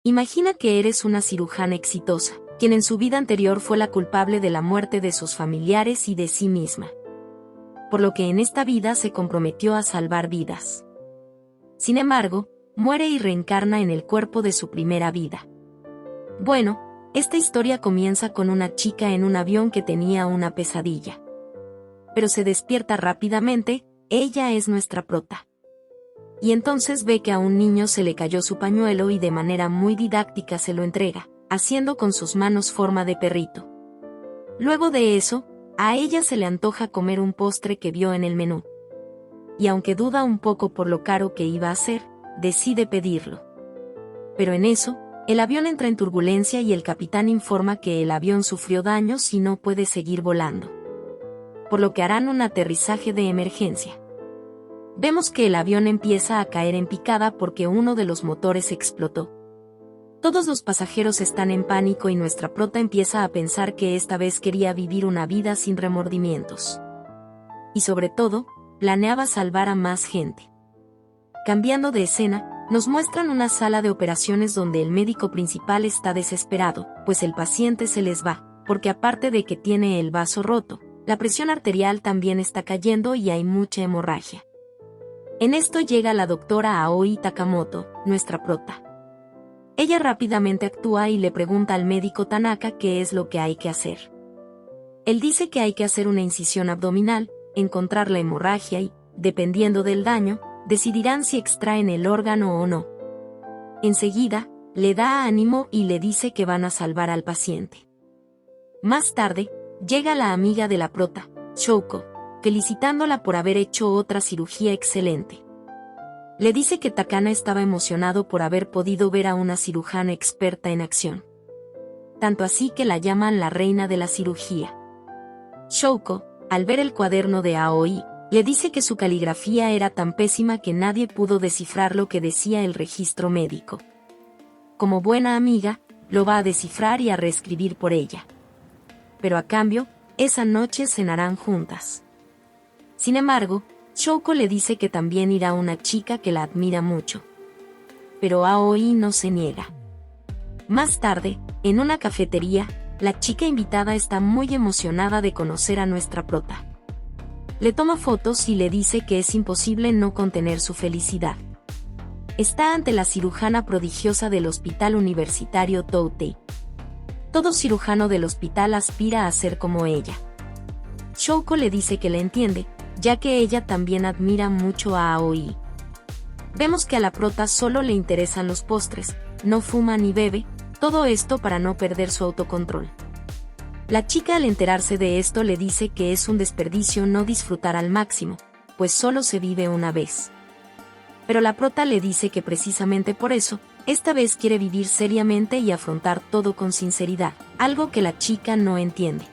Imagina que eres una cirujana exitosa, quien en su vida anterior fue la culpable de la muerte de sus familiares y de sí misma. Por lo que en esta vida se comprometió a salvar vidas. Sin embargo, muere y reencarna en el cuerpo de su primera vida. Bueno, esta historia comienza con una chica en un avión que tenía una pesadilla. Pero se despierta rápidamente, ella es nuestra prota. Y entonces ve que a un niño se le cayó su pañuelo y de manera muy didáctica se lo entrega, haciendo con sus manos forma de perrito. Luego de eso, a ella se le antoja comer un postre que vio en el menú. Y aunque duda un poco por lo caro que iba a ser, decide pedirlo. Pero en eso, el avión entra en turbulencia y el capitán informa que el avión sufrió daños y no puede seguir volando. Por lo que harán un aterrizaje de emergencia. Vemos que el avión empieza a caer en picada porque uno de los motores explotó. Todos los pasajeros están en pánico y nuestra prota empieza a pensar que esta vez quería vivir una vida sin remordimientos. Y sobre todo, planeaba salvar a más gente. Cambiando de escena, nos muestran una sala de operaciones donde el médico principal está desesperado, pues el paciente se les va, porque aparte de que tiene el vaso roto, la presión arterial también está cayendo y hay mucha hemorragia. En esto llega la doctora Aoi Takamoto, nuestra prota. Ella rápidamente actúa y le pregunta al médico Tanaka qué es lo que hay que hacer. Él dice que hay que hacer una incisión abdominal, encontrar la hemorragia y, dependiendo del daño, decidirán si extraen el órgano o no. Enseguida, le da ánimo y le dice que van a salvar al paciente. Más tarde, llega la amiga de la prota, Shouko, felicitándola por haber hecho otra cirugía excelente. Le dice que Takana estaba emocionado por haber podido ver a una cirujana experta en acción. Tanto así que la llaman la reina de la cirugía. Shouko, al ver el cuaderno de Aoi, le dice que su caligrafía era tan pésima que nadie pudo descifrar lo que decía el registro médico. Como buena amiga, lo va a descifrar y a reescribir por ella. Pero a cambio, esa noche cenarán juntas. Sin embargo, Shouko le dice que también irá una chica que la admira mucho. Pero Aoi no se niega. Más tarde, en una cafetería, la chica invitada está muy emocionada de conocer a nuestra prota. Le toma fotos y le dice que es imposible no contener su felicidad. Está ante la cirujana prodigiosa del Hospital Universitario Toutei. Todo cirujano del hospital aspira a ser como ella. Shouko le dice que le entiende, ya que ella también admira mucho a Aoi. Vemos que a la prota solo le interesan los postres, no fuma ni bebe, todo esto para no perder su autocontrol. La chica al enterarse de esto le dice que es un desperdicio no disfrutar al máximo, pues solo se vive una vez. Pero la prota le dice que precisamente por eso, esta vez quiere vivir seriamente y afrontar todo con sinceridad, algo que la chica no entiende.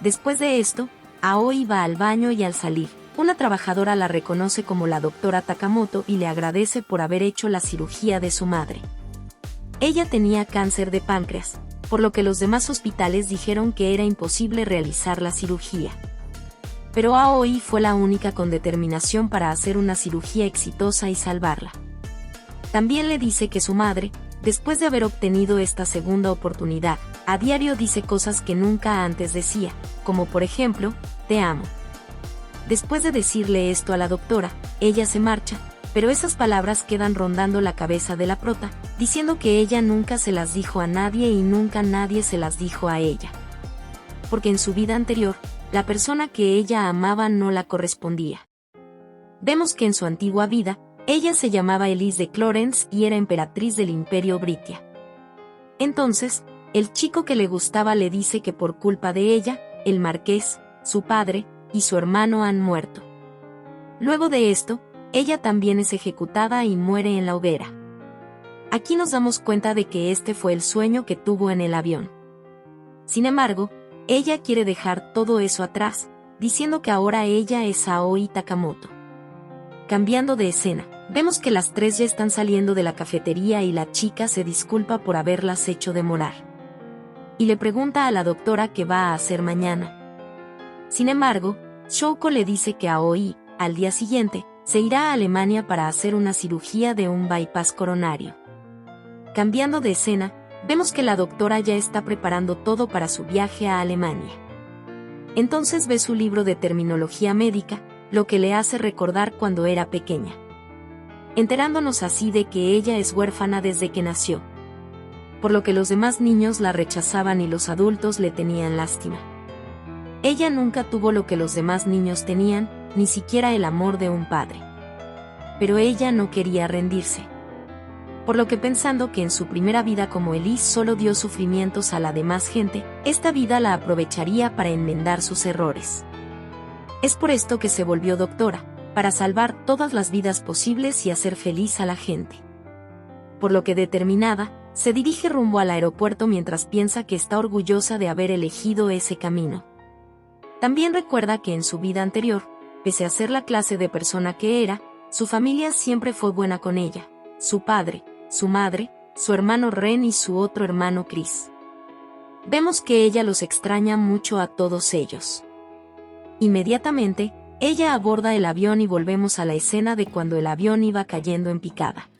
Después de esto, Aoi va al baño y al salir, una trabajadora la reconoce como la doctora Takamoto y le agradece por haber hecho la cirugía de su madre. Ella tenía cáncer de páncreas, por lo que los demás hospitales dijeron que era imposible realizar la cirugía. Pero Aoi fue la única con determinación para hacer una cirugía exitosa y salvarla. También le dice que su madre, después de haber obtenido esta segunda oportunidad, a diario dice cosas que nunca antes decía, como por ejemplo, te amo. Después de decirle esto a la doctora, ella se marcha, pero esas palabras quedan rondando la cabeza de la prota, diciendo que ella nunca se las dijo a nadie y nunca nadie se las dijo a ella. Porque en su vida anterior, la persona que ella amaba no la correspondía. Vemos que en su antigua vida, ella se llamaba Elise de Clarence y era emperatriz del Imperio Britia. Entonces, el chico que le gustaba le dice que por culpa de ella, el marqués, su padre, y su hermano han muerto. Luego de esto, ella también es ejecutada y muere en la hoguera. Aquí nos damos cuenta de que este fue el sueño que tuvo en el avión. Sin embargo, ella quiere dejar todo eso atrás, diciendo que ahora ella es Aoi Takamoto. Cambiando de escena, vemos que las tres ya están saliendo de la cafetería y la chica se disculpa por haberlas hecho demorar. Y le pregunta a la doctora qué va a hacer mañana. Sin embargo, Shouko le dice que Aoi, al día siguiente, se irá a Alemania para hacer una cirugía de un bypass coronario. Cambiando de escena, vemos que la doctora ya está preparando todo para su viaje a Alemania. Entonces ve su libro de terminología médica, lo que le hace recordar cuando era pequeña. Enterándonos así de que ella es huérfana desde que nació, por lo que los demás niños la rechazaban y los adultos le tenían lástima. Ella nunca tuvo lo que los demás niños tenían, ni siquiera el amor de un padre. Pero ella no quería rendirse. Por lo que pensando que en su primera vida como Elise solo dio sufrimientos a la demás gente, esta vida la aprovecharía para enmendar sus errores. Es por esto que se volvió doctora, para salvar todas las vidas posibles y hacer feliz a la gente. Por lo que determinada, se dirige rumbo al aeropuerto mientras piensa que está orgullosa de haber elegido ese camino. También recuerda que en su vida anterior, pese a ser la clase de persona que era, su familia siempre fue buena con ella, su padre, su madre, su hermano Ren y su otro hermano Chris. Vemos que ella los extraña mucho a todos ellos. Inmediatamente, ella aborda el avión y volvemos a la escena de cuando el avión iba cayendo en picada.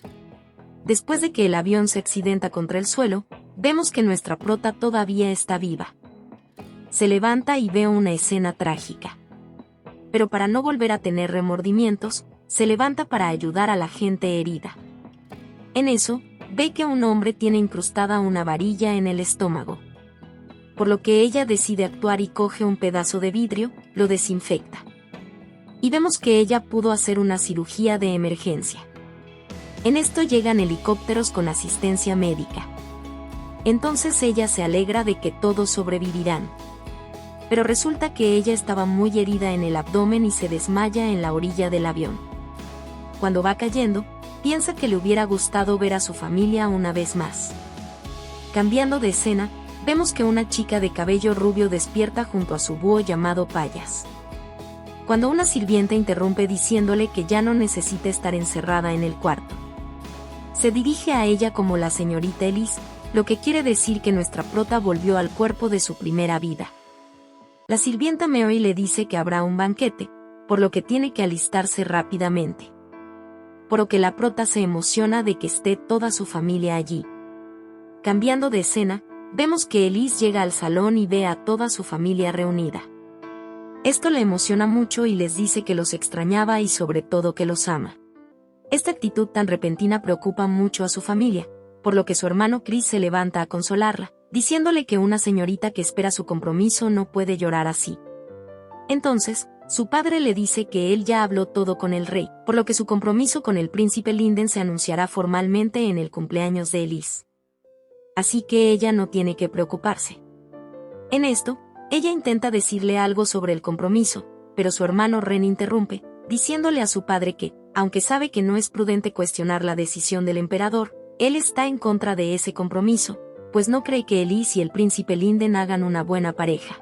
Después de que el avión se accidenta contra el suelo, vemos que nuestra prota todavía está viva. Se levanta y ve una escena trágica. Pero para no volver a tener remordimientos, se levanta para ayudar a la gente herida. En eso, ve que un hombre tiene incrustada una varilla en el estómago. Por lo que ella decide actuar y coge un pedazo de vidrio, lo desinfecta. Y vemos que ella pudo hacer una cirugía de emergencia. En esto llegan helicópteros con asistencia médica. Entonces ella se alegra de que todos sobrevivirán. Pero resulta que ella estaba muy herida en el abdomen y se desmaya en la orilla del avión. Cuando va cayendo, piensa que le hubiera gustado ver a su familia una vez más. Cambiando de escena, vemos que una chica de cabello rubio despierta junto a su búho llamado Payas. Cuando una sirvienta interrumpe diciéndole que ya no necesita estar encerrada en el cuarto. Se dirige a ella como la señorita Elise, lo que quiere decir que nuestra prota volvió al cuerpo de su primera vida. La sirvienta Mary le dice que habrá un banquete, por lo que tiene que alistarse rápidamente. Por lo que la prota se emociona de que esté toda su familia allí. Cambiando de escena, vemos que Elise llega al salón y ve a toda su familia reunida. Esto le emociona mucho y les dice que los extrañaba y sobre todo que los ama. Esta actitud tan repentina preocupa mucho a su familia, por lo que su hermano Chris se levanta a consolarla, diciéndole que una señorita que espera su compromiso no puede llorar así. Entonces, su padre le dice que él ya habló todo con el rey, por lo que su compromiso con el príncipe Linden se anunciará formalmente en el cumpleaños de Elise. Así que ella no tiene que preocuparse. En esto, ella intenta decirle algo sobre el compromiso, pero su hermano Ren interrumpe, diciéndole a su padre que, aunque sabe que no es prudente cuestionar la decisión del emperador, él está en contra de ese compromiso, pues no cree que Elise y el príncipe Linden hagan una buena pareja.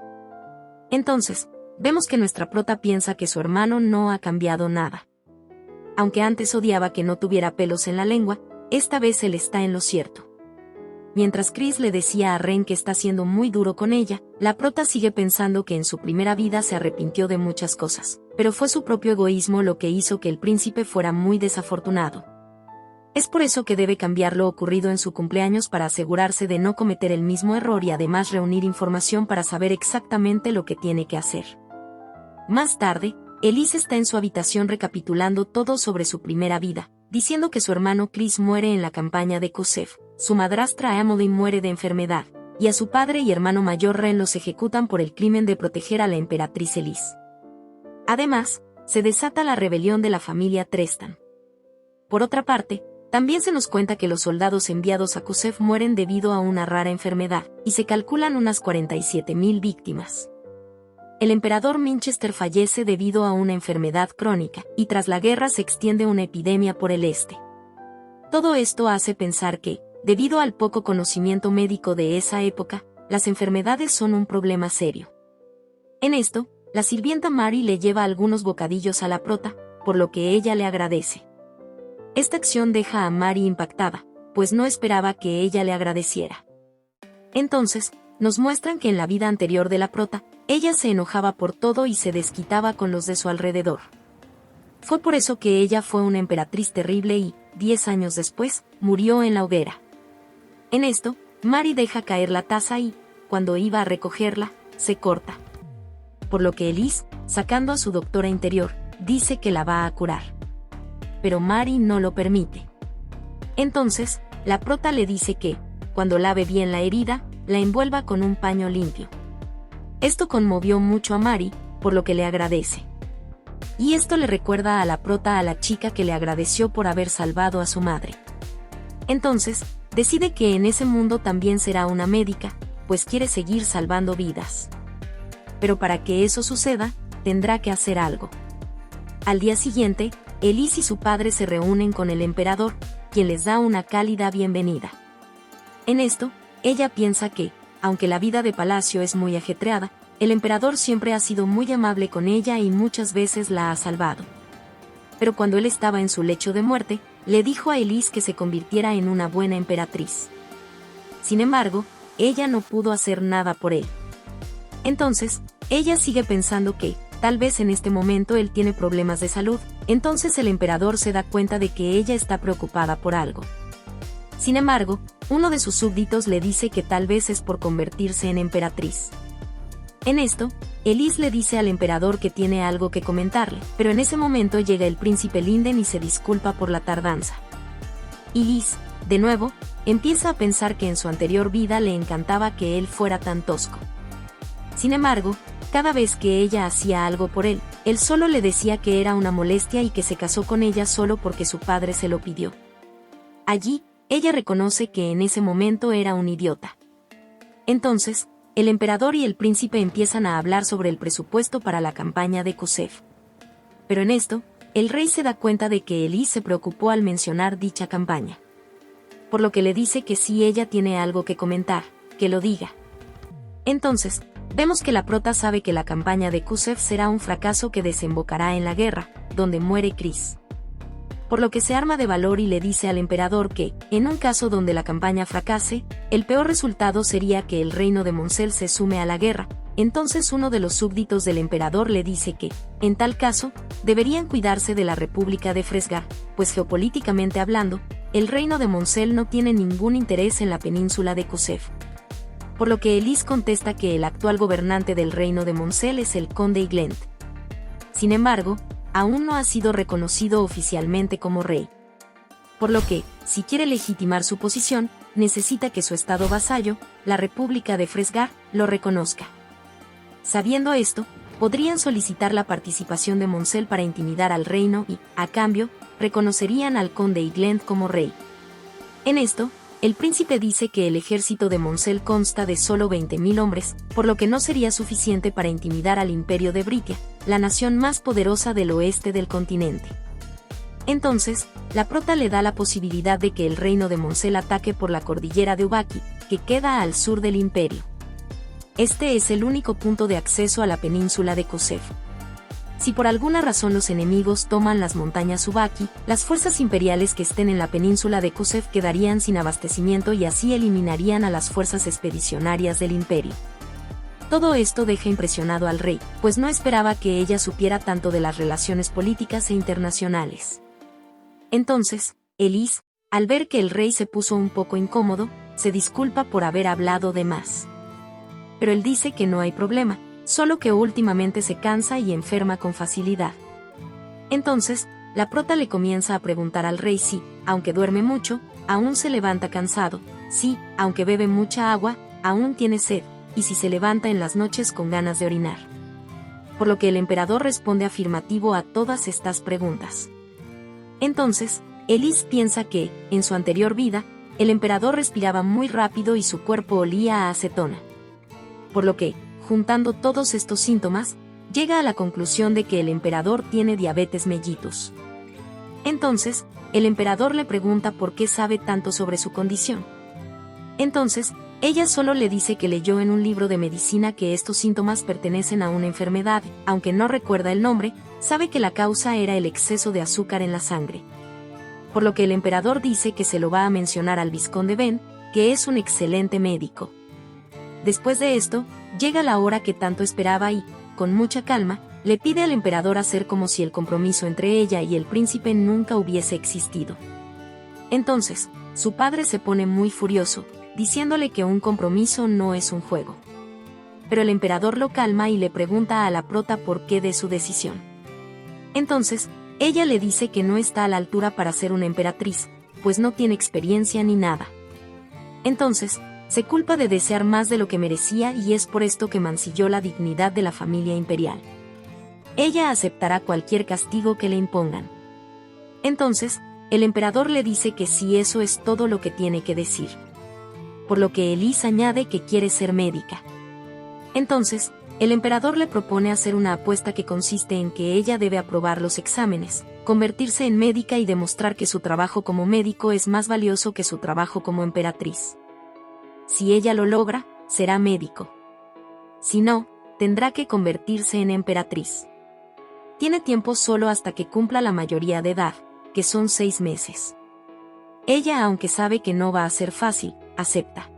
Entonces, vemos que nuestra prota piensa que su hermano no ha cambiado nada. Aunque antes odiaba que no tuviera pelos en la lengua, esta vez él está en lo cierto. Mientras Chris le decía a Ren que está siendo muy duro con ella, la prota sigue pensando que en su primera vida se arrepintió de muchas cosas, pero fue su propio egoísmo lo que hizo que el príncipe fuera muy desafortunado. Es por eso que debe cambiar lo ocurrido en su cumpleaños para asegurarse de no cometer el mismo error y además reunir información para saber exactamente lo que tiene que hacer. Más tarde, Elise está en su habitación recapitulando todo sobre su primera vida, diciendo que su hermano Chris muere en la campaña de Kusev, su madrastra Emily muere de enfermedad, y a su padre y hermano mayor Ren los ejecutan por el crimen de proteger a la emperatriz Elise. Además, se desata la rebelión de la familia Trestan. Por otra parte, también se nos cuenta que los soldados enviados a Kusev mueren debido a una rara enfermedad, y se calculan unas 47.000 víctimas. El emperador Minchester fallece debido a una enfermedad crónica, y tras la guerra se extiende una epidemia por el este. Todo esto hace pensar que, debido al poco conocimiento médico de esa época, las enfermedades son un problema serio. En esto, la sirvienta Mary le lleva algunos bocadillos a la prota, por lo que ella le agradece. Esta acción deja a Mary impactada, pues no esperaba que ella le agradeciera. Entonces, nos muestran que en la vida anterior de la prota, ella se enojaba por todo y se desquitaba con los de su alrededor. Fue por eso que ella fue una emperatriz terrible y, 10 años después, murió en la hoguera. En esto, Mary deja caer la taza y, cuando iba a recogerla, se corta. Por lo que Elise, sacando a su doctora interior, dice que la va a curar. Pero Mary no lo permite. Entonces, la prota le dice que, cuando lave bien la herida, la envuelva con un paño limpio. Esto conmovió mucho a Mary, por lo que le agradece. Y esto le recuerda a la prota a la chica que le agradeció por haber salvado a su madre. Entonces, decide que en ese mundo también será una médica, pues quiere seguir salvando vidas. Pero para que eso suceda, tendrá que hacer algo. Al día siguiente, Elise y su padre se reúnen con el emperador, quien les da una cálida bienvenida. En esto, ella piensa que, aunque la vida de palacio es muy ajetreada, el emperador siempre ha sido muy amable con ella y muchas veces la ha salvado. Pero cuando él estaba en su lecho de muerte, le dijo a Elise que se convirtiera en una buena emperatriz. Sin embargo, ella no pudo hacer nada por él. Entonces, ella sigue pensando que, tal vez en este momento él tiene problemas de salud, entonces el emperador se da cuenta de que ella está preocupada por algo. Sin embargo, uno de sus súbditos le dice que tal vez es por convertirse en emperatriz. En esto, Elise le dice al emperador que tiene algo que comentarle, pero en ese momento llega el príncipe Linden y se disculpa por la tardanza. Elise, de nuevo, empieza a pensar que en su anterior vida le encantaba que él fuera tan tosco. Sin embargo, cada vez que ella hacía algo por él, él solo le decía que era una molestia y que se casó con ella solo porque su padre se lo pidió. Allí, ella reconoce que en ese momento era un idiota. Entonces, el emperador y el príncipe empiezan a hablar sobre el presupuesto para la campaña de Kusev. Pero en esto, el rey se da cuenta de que Elise se preocupó al mencionar dicha campaña. Por lo que le dice que si ella tiene algo que comentar, que lo diga. Entonces, vemos que la prota sabe que la campaña de Kusev será un fracaso que desembocará en la guerra, donde muere Chris. Por lo que se arma de valor y le dice al emperador que, en un caso donde la campaña fracase, el peor resultado sería que el reino de Moncel se sume a la guerra. Entonces uno de los súbditos del emperador le dice que, en tal caso, deberían cuidarse de la República de Fresgar, pues geopolíticamente hablando, el reino de Moncel no tiene ningún interés en la península de Kusev. Por lo que Elise contesta que el actual gobernante del reino de Moncel es el conde Iglent. Sin embargo, aún no ha sido reconocido oficialmente como rey. Por lo que, si quiere legitimar su posición, necesita que su estado vasallo, la República de Fresgar, lo reconozca. Sabiendo esto, podrían solicitar la participación de Moncel para intimidar al reino y, a cambio, reconocerían al conde Iglent como rey. En esto, el príncipe dice que el ejército de Moncel consta de solo 20.000 hombres, por lo que no sería suficiente para intimidar al imperio de Britia, la nación más poderosa del oeste del continente. Entonces, la prota le da la posibilidad de que el reino de Moncel ataque por la cordillera de Ubaki, que queda al sur del imperio. Este es el único punto de acceso a la península de Kusev. Si por alguna razón los enemigos toman las montañas Ubaki, las fuerzas imperiales que estén en la península de Kusev quedarían sin abastecimiento y así eliminarían a las fuerzas expedicionarias del imperio. Todo esto deja impresionado al rey, pues no esperaba que ella supiera tanto de las relaciones políticas e internacionales. Entonces, Elise, al ver que el rey se puso un poco incómodo, se disculpa por haber hablado de más. Pero él dice que no hay problema, solo que últimamente se cansa y enferma con facilidad. Entonces, la prota le comienza a preguntar al rey si, aunque duerme mucho, aún se levanta cansado, si, aunque bebe mucha agua, aún tiene sed, y si se levanta en las noches con ganas de orinar. Por lo que el emperador responde afirmativo a todas estas preguntas. Entonces, Elise piensa que, en su anterior vida, el emperador respiraba muy rápido y su cuerpo olía a acetona. Por lo que, juntando todos estos síntomas, llega a la conclusión de que el emperador tiene diabetes mellitus. Entonces, el emperador le pregunta por qué sabe tanto sobre su condición. Entonces, ella solo le dice que leyó en un libro de medicina que estos síntomas pertenecen a una enfermedad, aunque no recuerda el nombre, sabe que la causa era el exceso de azúcar en la sangre. Por lo que el emperador dice que se lo va a mencionar al vizconde Ben, que es un excelente médico. Después de esto, llega la hora que tanto esperaba y, con mucha calma, le pide al emperador hacer como si el compromiso entre ella y el príncipe nunca hubiese existido. Entonces, su padre se pone muy furioso, diciéndole que un compromiso no es un juego. Pero el emperador lo calma y le pregunta a la prota por qué de su decisión. Entonces, ella le dice que no está a la altura para ser una emperatriz, pues no tiene experiencia ni nada. Entonces, se culpa de desear más de lo que merecía y es por esto que mancilló la dignidad de la familia imperial. Ella aceptará cualquier castigo que le impongan. Entonces, el emperador le dice que sí, eso es todo lo que tiene que decir. Por lo que Elise añade que quiere ser médica. Entonces, el emperador le propone hacer una apuesta que consiste en que ella debe aprobar los exámenes, convertirse en médica y demostrar que su trabajo como médico es más valioso que su trabajo como emperatriz. Si ella lo logra, será médico. Si no, tendrá que convertirse en emperatriz. Tiene tiempo solo hasta que cumpla la mayoría de edad, que son 6 meses. Ella, aunque sabe que no va a ser fácil, acepta.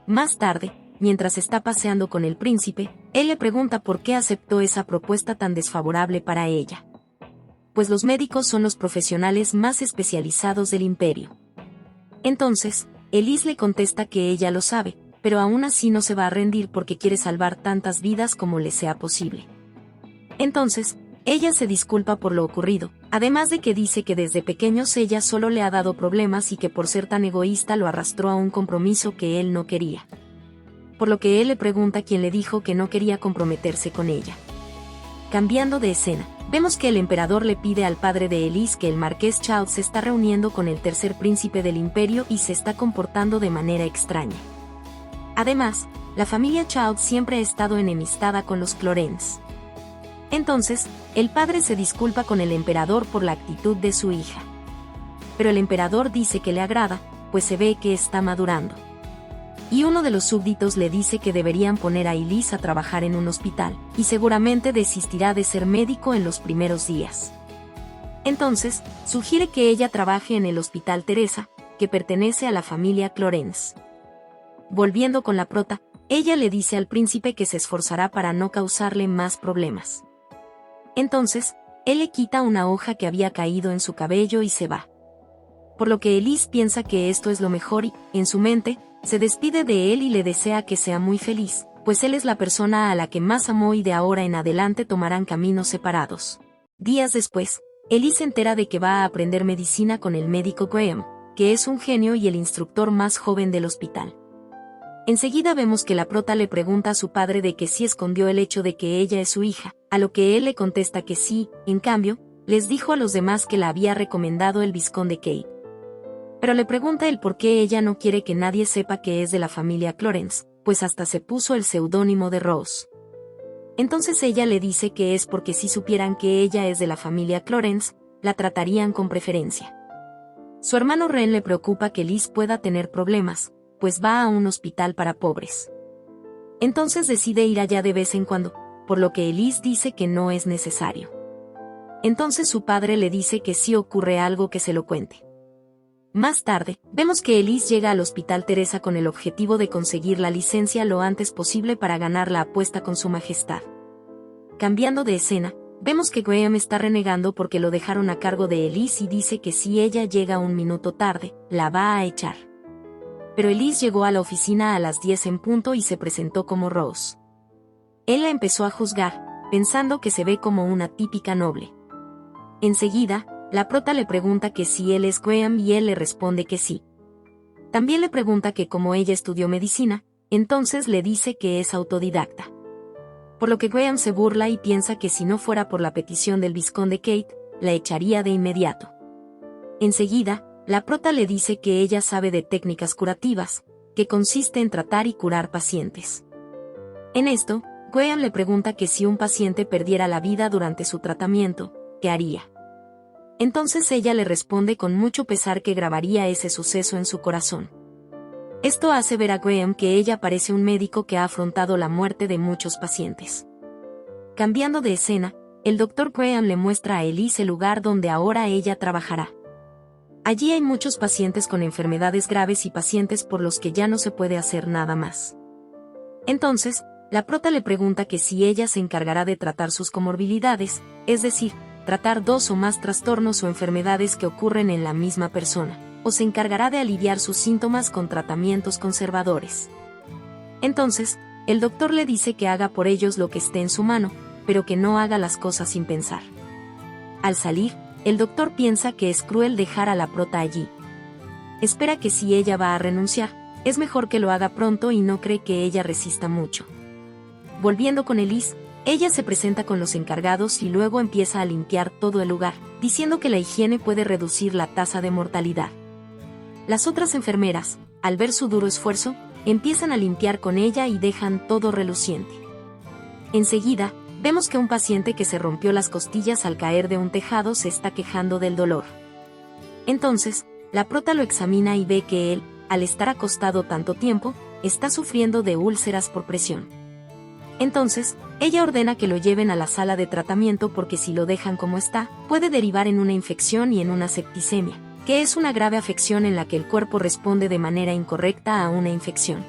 Más tarde, mientras está paseando con el príncipe, él le pregunta por qué aceptó esa propuesta tan desfavorable para ella. Pues los médicos son los profesionales más especializados del imperio. Entonces, Elise le contesta que ella lo sabe, pero aún así no se va a rendir porque quiere salvar tantas vidas como le sea posible. Entonces, ella se disculpa por lo ocurrido, además de que dice que desde pequeños ella solo le ha dado problemas y que por ser tan egoísta lo arrastró a un compromiso que él no quería. Por lo que él le pregunta quién le dijo que no quería comprometerse con ella. Cambiando de escena, vemos que el emperador le pide al padre de Elise que el marqués Charles se está reuniendo con el tercer príncipe del imperio y se está comportando de manera extraña. Además, la familia Charles siempre ha estado enemistada con los Clarence. Entonces, el padre se disculpa con el emperador por la actitud de su hija. Pero el emperador dice que le agrada, pues se ve que está madurando. Y uno de los súbditos le dice que deberían poner a Elise a trabajar en un hospital, y seguramente desistirá de ser médico en los primeros días. Entonces, sugiere que ella trabaje en el Hospital Teresa, que pertenece a la familia Clarence. Volviendo con la prota, ella le dice al príncipe que se esforzará para no causarle más problemas. Entonces, él le quita una hoja que había caído en su cabello y se va. Por lo que Elise piensa que esto es lo mejor y, en su mente, se despide de él y le desea que sea muy feliz, pues él es la persona a la que más amó y de ahora en adelante tomarán caminos separados. Días después, Elise se entera de que va a aprender medicina con el médico Graham, que es un genio y el instructor más joven del hospital. Enseguida vemos que la prota le pregunta a su padre de que sí escondió el hecho de que ella es su hija, a lo que él le contesta que sí, en cambio, les dijo a los demás que la había recomendado el vizconde Kate. Pero le pregunta el por qué ella no quiere que nadie sepa que es de la familia Clarence, pues hasta se puso el seudónimo de Rose. Entonces ella le dice que es porque si supieran que ella es de la familia Clarence, la tratarían con preferencia. Su hermano Ren le preocupa que Liz pueda tener problemas, pues va a un hospital para pobres. Entonces decide ir allá de vez en cuando, por lo que Elise dice que no es necesario. Entonces su padre le dice que si ocurre algo que se lo cuente. Más tarde, vemos que Elise llega al Hospital Teresa con el objetivo de conseguir la licencia lo antes posible para ganar la apuesta con su majestad. Cambiando de escena, vemos que Graham está renegando porque lo dejaron a cargo de Elise y dice que si ella llega un minuto tarde, la va a echar. Pero Elise llegó a la oficina a las 10 en punto y se presentó como Rose. Él la empezó a juzgar, pensando que se ve como una típica noble. Enseguida, la prota le pregunta que si él es Graham y él le responde que sí. También le pregunta que como ella estudió medicina, entonces le dice que es autodidacta. Por lo que Graham se burla y piensa que si no fuera por la petición del vizconde Kate, la echaría de inmediato. Enseguida, la prota le dice que ella sabe de técnicas curativas, que consiste en tratar y curar pacientes. En esto, Graham le pregunta que si un paciente perdiera la vida durante su tratamiento, ¿qué haría? Entonces ella le responde con mucho pesar que grabaría ese suceso en su corazón. Esto hace ver a Graham que ella parece un médico que ha afrontado la muerte de muchos pacientes. Cambiando de escena, el Dr. Graham le muestra a Elise el lugar donde ahora ella trabajará. Allí hay muchos pacientes con enfermedades graves y pacientes por los que ya no se puede hacer nada más. Entonces, la prota le pregunta que si ella se encargará de tratar sus comorbilidades, es decir, tratar 2 o más trastornos o enfermedades que ocurren en la misma persona, o se encargará de aliviar sus síntomas con tratamientos conservadores. Entonces, el doctor le dice que haga por ellos lo que esté en su mano, pero que no haga las cosas sin pensar. Al salir, el doctor piensa que es cruel dejar a la prota allí. Espera que si ella va a renunciar, es mejor que lo haga pronto y no cree que ella resista mucho. Volviendo con Elise, ella se presenta con los encargados y luego empieza a limpiar todo el lugar, diciendo que la higiene puede reducir la tasa de mortalidad. Las otras enfermeras, al ver su duro esfuerzo, empiezan a limpiar con ella y dejan todo reluciente. Enseguida, vemos que un paciente que se rompió las costillas al caer de un tejado se está quejando del dolor. Entonces, la prota lo examina y ve que él, al estar acostado tanto tiempo, está sufriendo de úlceras por presión. Entonces, ella ordena que lo lleven a la sala de tratamiento porque si lo dejan como está, puede derivar en una infección y en una septicemia, que es una grave afección en la que el cuerpo responde de manera incorrecta a una infección.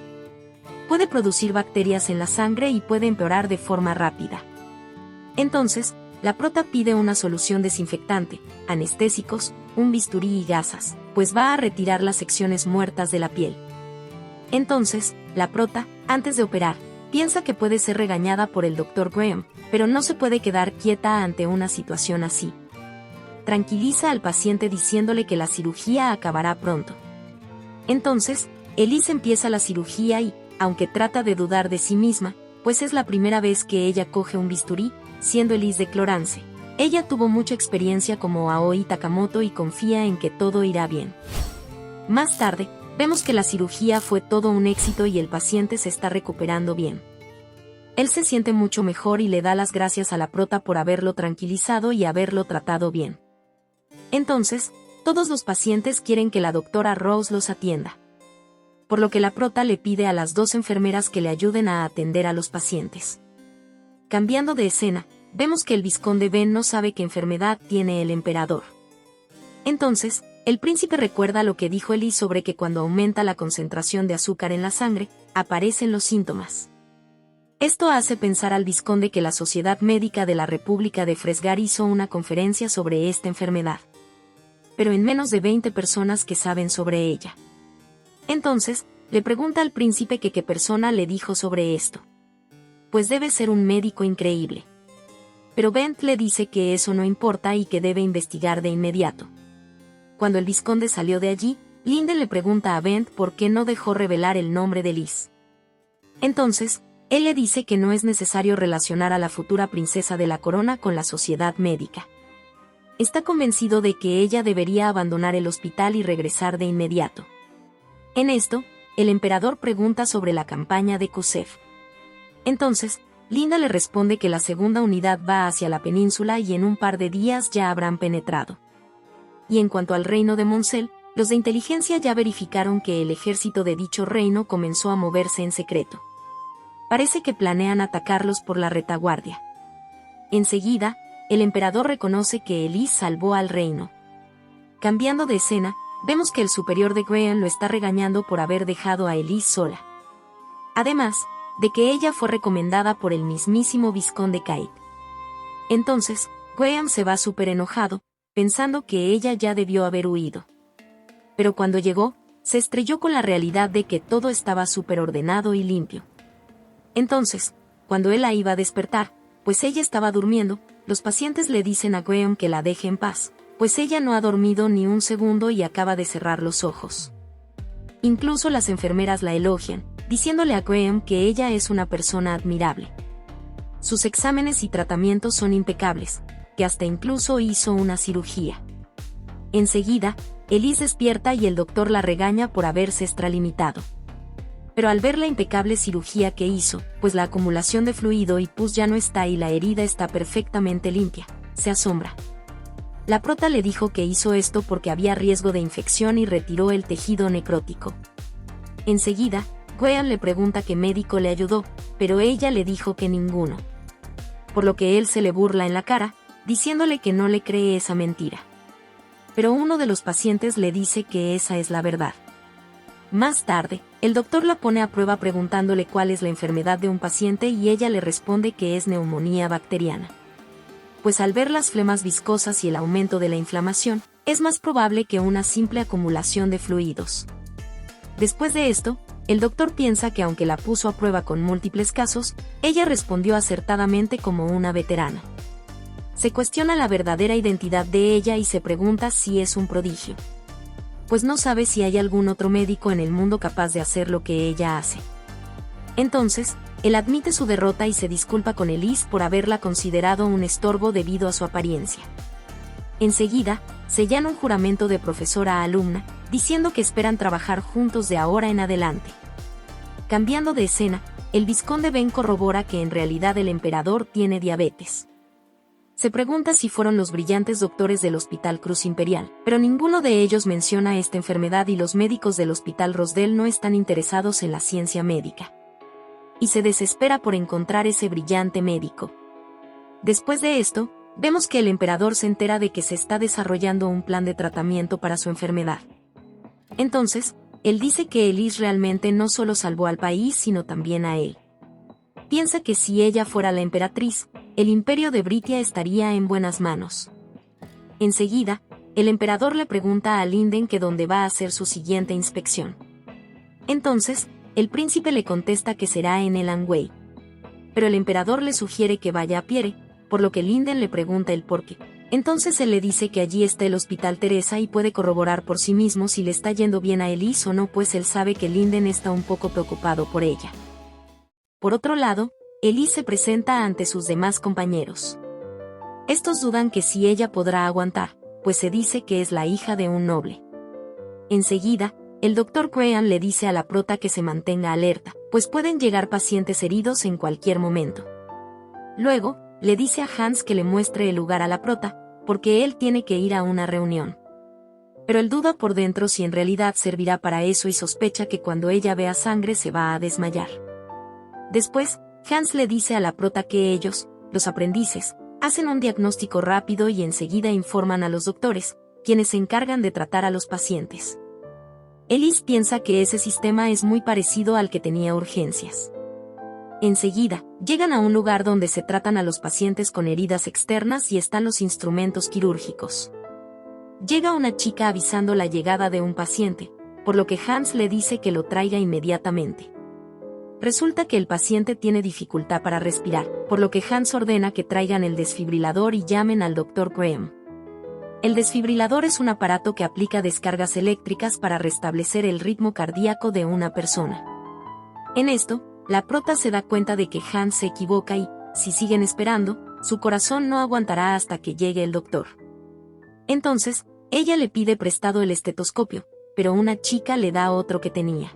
Puede producir bacterias en la sangre y puede empeorar de forma rápida. Entonces, la prota pide una solución desinfectante, anestésicos, un bisturí y gasas, pues va a retirar las secciones muertas de la piel. Entonces, la prota, antes de operar, piensa que puede ser regañada por el Dr. Graham, pero no se puede quedar quieta ante una situación así. Tranquiliza al paciente diciéndole que la cirugía acabará pronto. Entonces, Elise empieza la cirugía y, aunque trata de dudar de sí misma, pues es la primera vez que ella coge un bisturí, siendo Elise de Clorance. Ella tuvo mucha experiencia como Aoi Takamoto y confía en que todo irá bien. Más tarde, vemos que la cirugía fue todo un éxito y el paciente se está recuperando bien. Él se siente mucho mejor y le da las gracias a la prota por haberlo tranquilizado y haberlo tratado bien. Entonces, todos los pacientes quieren que la doctora Rose los atienda. Por lo que la prota le pide a las 2 enfermeras que le ayuden a atender a los pacientes. Cambiando de escena, vemos que el vizconde Ben no sabe qué enfermedad tiene el emperador. Entonces, el príncipe recuerda lo que dijo Elise sobre que cuando aumenta la concentración de azúcar en la sangre, aparecen los síntomas. Esto hace pensar al vizconde que la Sociedad Médica de la República de Fresgar hizo una conferencia sobre esta enfermedad. Pero en menos de 20 personas que saben sobre ella. Entonces, le pregunta al príncipe que qué persona le dijo sobre esto. Pues debe ser un médico increíble. Pero Bent le dice que eso no importa y que debe investigar de inmediato. Cuando el vizconde salió de allí, Linden le pregunta a Bent por qué no dejó revelar el nombre de Elise. Entonces, él le dice que no es necesario relacionar a la futura princesa de la corona con la sociedad médica. Está convencido de que ella debería abandonar el hospital y regresar de inmediato. En esto, el emperador pregunta sobre la campaña de Kusev. Entonces, Linda le responde que la segunda unidad va hacia la península y en un par de días ya habrán penetrado. Y en cuanto al reino de Moncel, los de inteligencia ya verificaron que el ejército de dicho reino comenzó a moverse en secreto. Parece que planean atacarlos por la retaguardia. Enseguida, el emperador reconoce que Elise salvó al reino. Cambiando de escena, vemos que el superior de Graham lo está regañando por haber dejado a Elise sola. Además, de que ella fue recomendada por el mismísimo vizconde Kate. Entonces, Graham se va súper enojado, pensando que ella ya debió haber huido. Pero cuando llegó, se estrelló con la realidad de que todo estaba súper ordenado y limpio. Entonces, cuando él la iba a despertar, pues ella estaba durmiendo, los pacientes le dicen a Graham que la deje en paz, pues ella no ha dormido ni un segundo y acaba de cerrar los ojos. Incluso las enfermeras la elogian, diciéndole a Graham que ella es una persona admirable. Sus exámenes y tratamientos son impecables, que hasta incluso hizo una cirugía. Enseguida, Elise despierta y el doctor la regaña por haberse extralimitado. Pero al ver la impecable cirugía que hizo, pues la acumulación de fluido y pus ya no está y la herida está perfectamente limpia, se asombra. La prota le dijo que hizo esto porque había riesgo de infección y retiró el tejido necrótico. Enseguida, Graham le pregunta qué médico le ayudó, pero ella le dijo que ninguno. Por lo que él se le burla en la cara, diciéndole que no le cree esa mentira. Pero uno de los pacientes le dice que esa es la verdad. Más tarde, el doctor la pone a prueba preguntándole cuál es la enfermedad de un paciente y ella le responde que es neumonía bacteriana. Pues al ver las flemas viscosas y el aumento de la inflamación, es más probable que una simple acumulación de fluidos. Después de esto, el doctor piensa que aunque la puso a prueba con múltiples casos, ella respondió acertadamente como una veterana. Se cuestiona la verdadera identidad de ella y se pregunta si es un prodigio. Pues no sabe si hay algún otro médico en el mundo capaz de hacer lo que ella hace. Entonces, él admite su derrota y se disculpa con Elise por haberla considerado un estorbo debido a su apariencia. Enseguida, sellan un juramento de profesora a alumna, diciendo que esperan trabajar juntos de ahora en adelante. Cambiando de escena, el vizconde Ben corrobora que en realidad el emperador tiene diabetes. Se pregunta si fueron los brillantes doctores del Hospital Cruz Imperial, pero ninguno de ellos menciona esta enfermedad y los médicos del Hospital Rosdell no están interesados en la ciencia médica. Y se desespera por encontrar ese brillante médico. Después de esto, vemos que el emperador se entera de que se está desarrollando un plan de tratamiento para su enfermedad. Entonces, él dice que Elise realmente no solo salvó al país sino también a él. Piensa que si ella fuera la emperatriz, el imperio de Britia estaría en buenas manos. Enseguida, el emperador le pregunta a Linden que dónde va a hacer su siguiente inspección. Entonces, el príncipe le contesta que será en Elan Way. Pero el emperador le sugiere que vaya a pie, por lo que Linden le pregunta el por qué. Entonces él le dice que allí está el Hospital Teresa y puede corroborar por sí mismo si le está yendo bien a Elise o no, pues él sabe que Linden está un poco preocupado por ella. Por otro lado, Elise se presenta ante sus demás compañeros. Estos dudan que si ella podrá aguantar, pues se dice que es la hija de un noble. Enseguida, el Dr. Graham le dice a la prota que se mantenga alerta, pues pueden llegar pacientes heridos en cualquier momento. Luego, le dice a Hans que le muestre el lugar a la prota, porque él tiene que ir a una reunión. Pero él duda por dentro si en realidad servirá para eso y sospecha que cuando ella vea sangre se va a desmayar. Después, Hans le dice a la prota que ellos, los aprendices, hacen un diagnóstico rápido y enseguida informan a los doctores, quienes se encargan de tratar a los pacientes. Elise piensa que ese sistema es muy parecido al que tenía urgencias. Enseguida, llegan a un lugar donde se tratan a los pacientes con heridas externas y están los instrumentos quirúrgicos. Llega una chica avisando la llegada de un paciente, por lo que Hans le dice que lo traiga inmediatamente. Resulta que el paciente tiene dificultad para respirar, por lo que Hans ordena que traigan el desfibrilador y llamen al Dr. Graham. El desfibrilador es un aparato que aplica descargas eléctricas para restablecer el ritmo cardíaco de una persona. En esto, la prota se da cuenta de que Hans se equivoca y, si siguen esperando, su corazón no aguantará hasta que llegue el doctor. Entonces, ella le pide prestado el estetoscopio, pero una chica le da otro que tenía.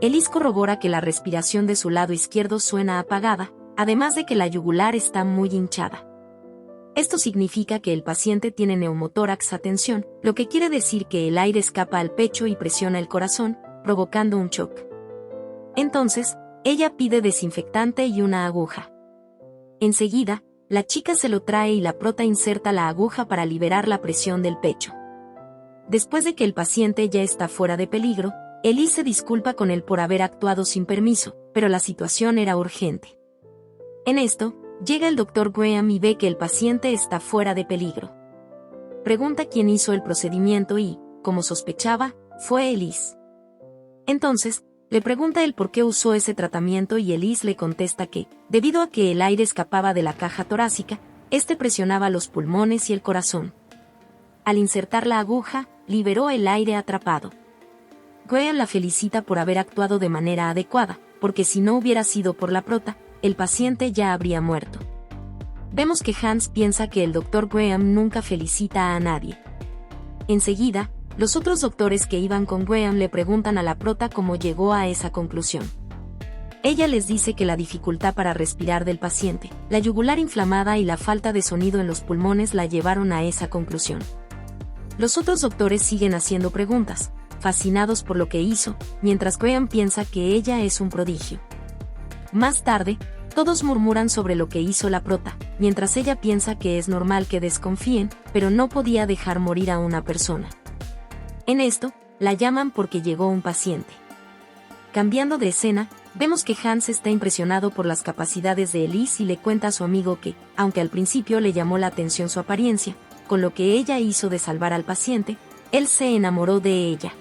Elise corrobora que la respiración de su lado izquierdo suena apagada, además de que la yugular está muy hinchada. Esto significa que el paciente tiene neumotórax a tensión, lo que quiere decir que el aire escapa al pecho y presiona el corazón, provocando un shock. Entonces, ella pide desinfectante y una aguja. Enseguida, la chica se lo trae y la prota inserta la aguja para liberar la presión del pecho. Después de que el paciente ya está fuera de peligro, Elise se disculpa con él por haber actuado sin permiso, pero la situación era urgente. En esto, llega el Dr. Graham y ve que el paciente está fuera de peligro. Pregunta quién hizo el procedimiento y, como sospechaba, fue Elise. Entonces, le pregunta el por qué usó ese tratamiento y Elise le contesta que, debido a que el aire escapaba de la caja torácica, este presionaba los pulmones y el corazón. Al insertar la aguja, liberó el aire atrapado. Graham la felicita por haber actuado de manera adecuada, porque si no hubiera sido por la prota, el paciente ya habría muerto. Vemos que Hans piensa que el Dr. Graham nunca felicita a nadie. Enseguida, los otros doctores que iban con Graham le preguntan a la prota cómo llegó a esa conclusión. Ella les dice que la dificultad para respirar del paciente, la yugular inflamada y la falta de sonido en los pulmones la llevaron a esa conclusión. Los otros doctores siguen haciendo preguntas, fascinados por lo que hizo, mientras Graham piensa que ella es un prodigio. Más tarde, todos murmuran sobre lo que hizo la prota, mientras ella piensa que es normal que desconfíen, pero no podía dejar morir a una persona. En esto, la llaman porque llegó un paciente. Cambiando de escena, vemos que Hans está impresionado por las capacidades de Elise y le cuenta a su amigo que, aunque al principio le llamó la atención su apariencia, con lo que ella hizo de salvar al paciente, él se enamoró de ella.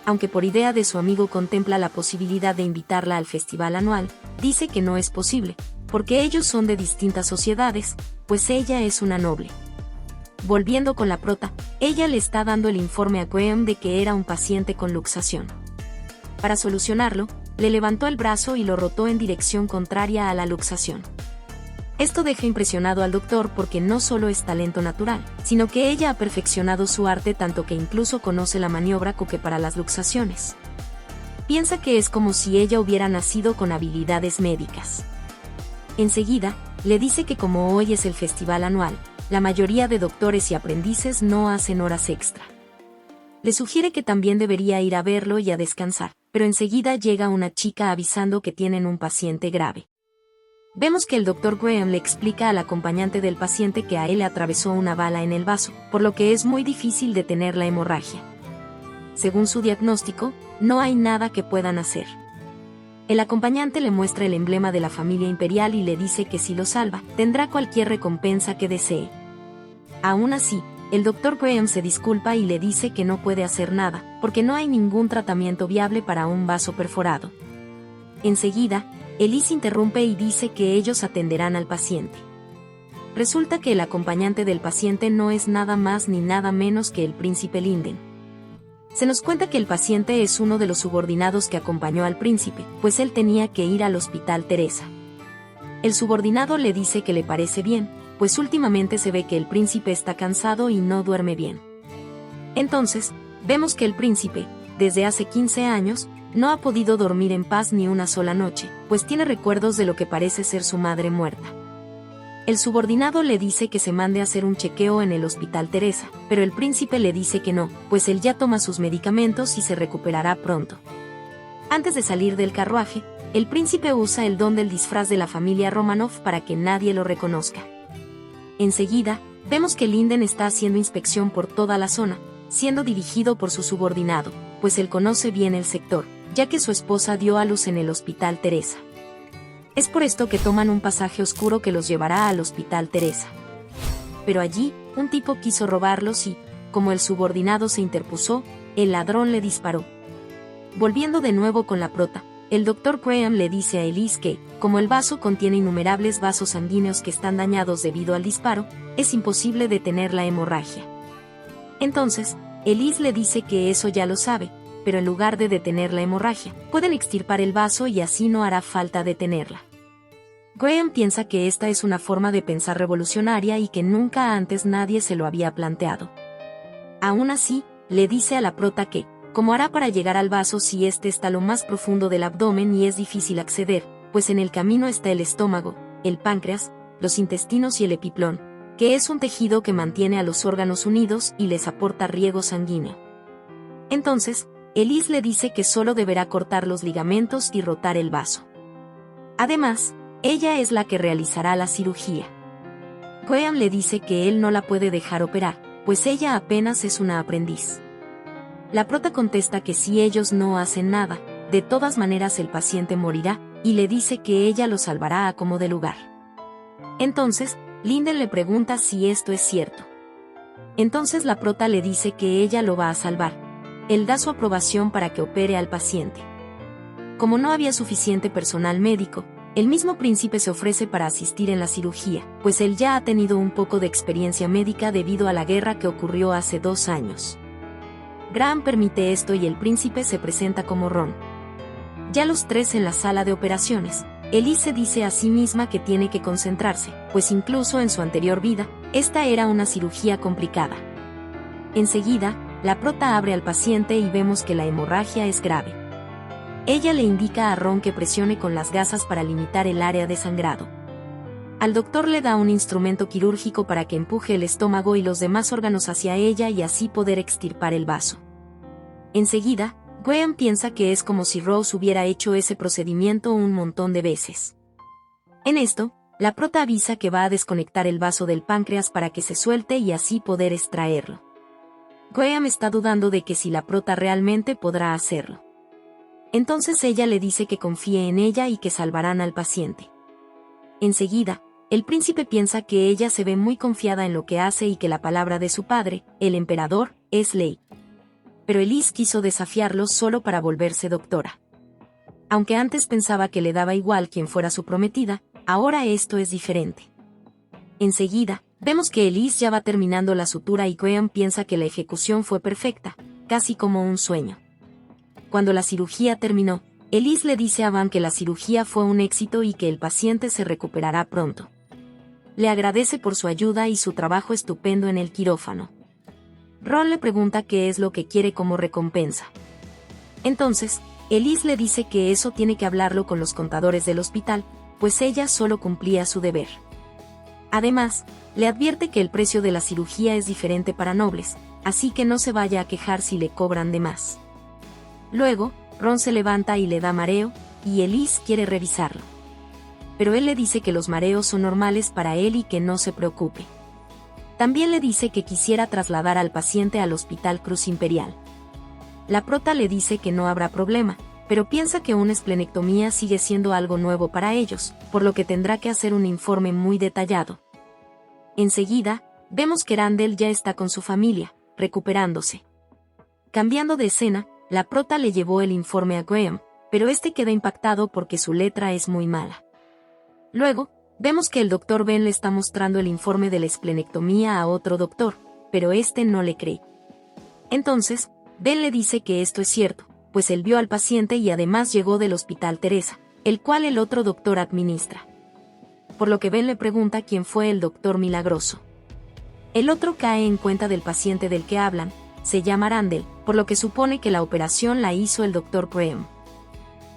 Aunque por idea de su amigo contempla la posibilidad de invitarla al festival anual, dice que no es posible, porque ellos son de distintas sociedades, pues ella es una noble. Volviendo con la prota, ella le está dando el informe a Graham de que era un paciente con luxación. Para solucionarlo, le levantó el brazo y lo rotó en dirección contraria a la luxación. Esto deja impresionado al doctor porque no solo es talento natural, sino que ella ha perfeccionado su arte tanto que incluso conoce la maniobra coque para las luxaciones. Piensa que es como si ella hubiera nacido con habilidades médicas. Enseguida, le dice que como hoy es el festival anual, la mayoría de doctores y aprendices no hacen horas extra. Le sugiere que también debería ir a verlo y a descansar, pero enseguida llega una chica avisando que tienen un paciente grave. Vemos que el Dr. Graham le explica al acompañante del paciente que a él le atravesó una bala en el vaso, por lo que es muy difícil detener la hemorragia. Según su diagnóstico, no hay nada que puedan hacer. El acompañante le muestra el emblema de la familia imperial y le dice que si lo salva, tendrá cualquier recompensa que desee. Aún así, el Dr. Graham se disculpa y le dice que no puede hacer nada, porque no hay ningún tratamiento viable para un vaso perforado. Enseguida, Elise interrumpe y dice que ellos atenderán al paciente. Resulta que el acompañante del paciente no es nada más ni nada menos que el príncipe Linden. Se nos cuenta que el paciente es uno de los subordinados que acompañó al príncipe, pues él tenía que ir al Hospital Teresa. El subordinado le dice que le parece bien, pues últimamente se ve que el príncipe está cansado y no duerme bien. Entonces, vemos que el príncipe, desde hace 15 años, no ha podido dormir en paz ni una sola noche, pues tiene recuerdos de lo que parece ser su madre muerta. El subordinado le dice que se mande a hacer un chequeo en el Hospital Teresa, pero el príncipe le dice que no, pues él ya toma sus medicamentos y se recuperará pronto. Antes de salir del carruaje, el príncipe usa el don del disfraz de la familia Romanov para que nadie lo reconozca. Enseguida, vemos que Linden está haciendo inspección por toda la zona, siendo dirigido por su subordinado, pues él conoce bien el sector, ya que su esposa dio a luz en el Hospital Teresa. Es por esto que toman un pasaje oscuro que los llevará al Hospital Teresa. Pero allí, un tipo quiso robarlos y, como el subordinado se interpuso, el ladrón le disparó. Volviendo de nuevo con la prota, el Dr. Graham le dice a Elise que, como el vaso contiene innumerables vasos sanguíneos que están dañados debido al disparo, es imposible detener la hemorragia. Entonces, Elise le dice que eso ya lo sabe, pero en lugar de detener la hemorragia, pueden extirpar el vaso y así no hará falta detenerla. Graham piensa que esta es una forma de pensar revolucionaria y que nunca antes nadie se lo había planteado. Aún así, le dice a la prota que, ¿cómo hará para llegar al vaso si este está lo más profundo del abdomen y es difícil acceder, pues en el camino está el estómago, el páncreas, los intestinos y el epiplón, que es un tejido que mantiene a los órganos unidos y les aporta riego sanguíneo? Entonces, Elise le dice que solo deberá cortar los ligamentos y rotar el vaso. Además, ella es la que realizará la cirugía. Graham le dice que él no la puede dejar operar, pues ella apenas es una aprendiz. La prota contesta que si ellos no hacen nada, de todas maneras el paciente morirá, y le dice que ella lo salvará a como de lugar. Entonces, Linden le pregunta si esto es cierto. Entonces la prota le dice que ella lo va a salvar. Él da su aprobación para que opere al paciente. Como no había suficiente personal médico, el mismo príncipe se ofrece para asistir en la cirugía, pues él ya ha tenido un poco de experiencia médica debido a la guerra que ocurrió hace 2 años. Graham permite esto y el príncipe se presenta como Ron. Ya los 3 en la sala de operaciones, Elise dice a sí misma que tiene que concentrarse, pues incluso en su anterior vida, esta era una cirugía complicada. Enseguida, la prota abre al paciente y vemos que la hemorragia es grave. Ella le indica a Ron que presione con las gasas para limitar el área de sangrado. Al doctor le da un instrumento quirúrgico para que empuje el estómago y los demás órganos hacia ella y así poder extirpar el vaso. Enseguida, Graham piensa que es como si Rose hubiera hecho ese procedimiento un montón de veces. En esto, la prota avisa que va a desconectar el vaso del páncreas para que se suelte y así poder extraerlo. Graham está dudando de que si la prota realmente podrá hacerlo. Entonces ella le dice que confíe en ella y que salvarán al paciente. Enseguida, El príncipe piensa que ella se ve muy confiada en lo que hace y que la palabra de su padre, el emperador, es ley. Pero Elise quiso desafiarlo solo para volverse doctora. Aunque antes pensaba que le daba igual quién fuera su prometida, ahora esto es diferente. Enseguida, vemos que Elise ya va terminando la sutura y Graham piensa que la ejecución fue perfecta, casi como un sueño. Cuando la cirugía terminó, Elise le dice a Van que la cirugía fue un éxito y que el paciente se recuperará pronto. Le agradece por su ayuda y su trabajo estupendo en el quirófano. Ron le pregunta qué es lo que quiere como recompensa. Entonces, Elise le dice que eso tiene que hablarlo con los contadores del hospital, pues ella solo cumplía su deber. Además, le advierte que el precio de la cirugía es diferente para nobles, así que no se vaya a quejar si le cobran de más. Luego, Ron se levanta y le da mareo, y Elise quiere revisarlo. Pero él le dice que los mareos son normales para él y que no se preocupe. También le dice que quisiera trasladar al paciente al Hospital Cruz Imperial. La prota le dice que no habrá problema, pero piensa que una esplenectomía sigue siendo algo nuevo para ellos, por lo que tendrá que hacer un informe muy detallado. Enseguida, vemos que Randall ya está con su familia, recuperándose. Cambiando de escena, la prota le llevó el informe a Graham, pero este queda impactado porque su letra es muy mala. Luego, vemos que el Dr. Ben le está mostrando el informe de la esplenectomía a otro doctor, pero este no le cree. Entonces, Ben le dice que esto es cierto, pues él vio al paciente y además llegó del Hospital Teresa, el cual el otro doctor administra. Por lo que Ben le pregunta quién fue el doctor milagroso. El otro cae en cuenta del paciente del que hablan, se llama Randall, por lo que supone que la operación la hizo el Dr. Graham.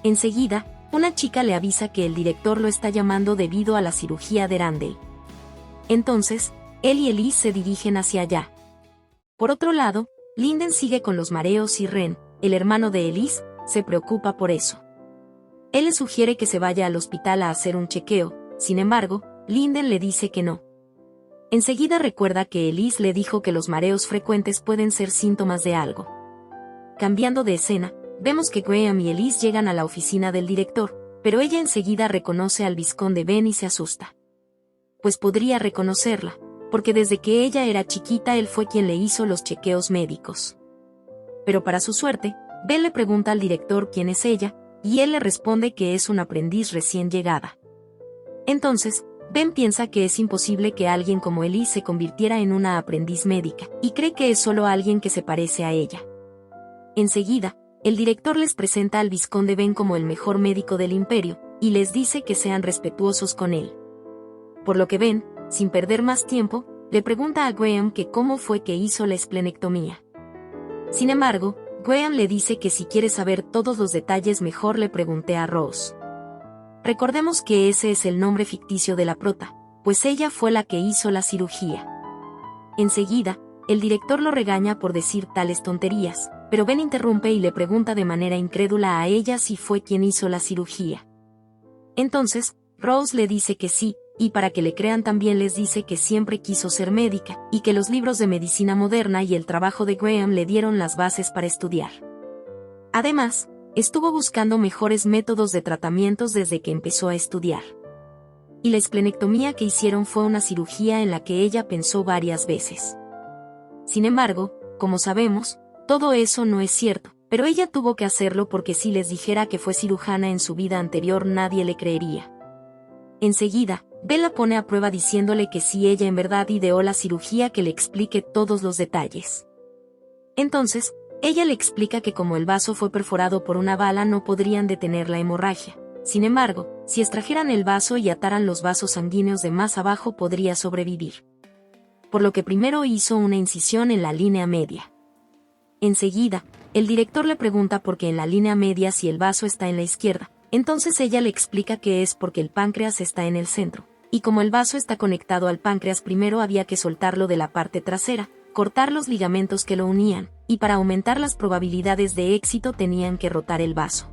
Enseguida, una chica le avisa que el director lo está llamando debido a la cirugía de Randall. Entonces, él y Elise se dirigen hacia allá. Por otro lado, Linden sigue con los mareos y Ren, el hermano de Elise, se preocupa por eso. Él le sugiere que se vaya al hospital a hacer un chequeo, sin embargo, Linden le dice que no. Enseguida recuerda que Elise le dijo que los mareos frecuentes pueden ser síntomas de algo. Cambiando de escena, vemos que Graham y Elise llegan a la oficina del director, pero ella enseguida reconoce al vizconde Ben y se asusta. Pues podría reconocerla, porque desde que ella era chiquita él fue quien le hizo los chequeos médicos. Pero para su suerte, Ben le pregunta al director quién es ella, y él le responde que es un aprendiz recién llegada. Entonces, Ben piensa que es imposible que alguien como Elise se convirtiera en una aprendiz médica, y cree que es solo alguien que se parece a ella. Enseguida, el director les presenta al vizconde Ben como el mejor médico del imperio, y les dice que sean respetuosos con él. Por lo que Ben, sin perder más tiempo, le pregunta a Graham que cómo fue que hizo la esplenectomía. Sin embargo, Graham le dice que si quiere saber todos los detalles mejor le pregunte a Rose. Recordemos que ese es el nombre ficticio de la prota, pues ella fue la que hizo la cirugía. Enseguida, el director lo regaña por decir tales tonterías, pero Ben interrumpe y le pregunta de manera incrédula a ella si fue quien hizo la cirugía. Entonces, Rose le dice que sí, y para que le crean también les dice que siempre quiso ser médica, y que los libros de medicina moderna y el trabajo de Graham le dieron las bases para estudiar. Además, estuvo buscando mejores métodos de tratamientos desde que empezó a estudiar. Y la esplenectomía que hicieron fue una cirugía en la que ella pensó varias veces. Sin embargo, como sabemos, todo eso no es cierto, pero ella tuvo que hacerlo porque si les dijera que fue cirujana en su vida anterior nadie le creería. Enseguida, Ben la pone a prueba diciéndole que si ella en verdad ideó la cirugía que le explique todos los detalles. Entonces, ella le explica que como el vaso fue perforado por una bala no podrían detener la hemorragia. Sin embargo, si extrajeran el vaso y ataran los vasos sanguíneos de más abajo podría sobrevivir. Por lo que primero hizo una incisión en la línea media. Enseguida, el director le pregunta por qué en la línea media si el vaso está en la izquierda. Entonces ella le explica que es porque el páncreas está en el centro, y como el vaso está conectado al páncreas primero había que soltarlo de la parte trasera, cortar los ligamentos que lo unían, y para aumentar las probabilidades de éxito tenían que rotar el vaso.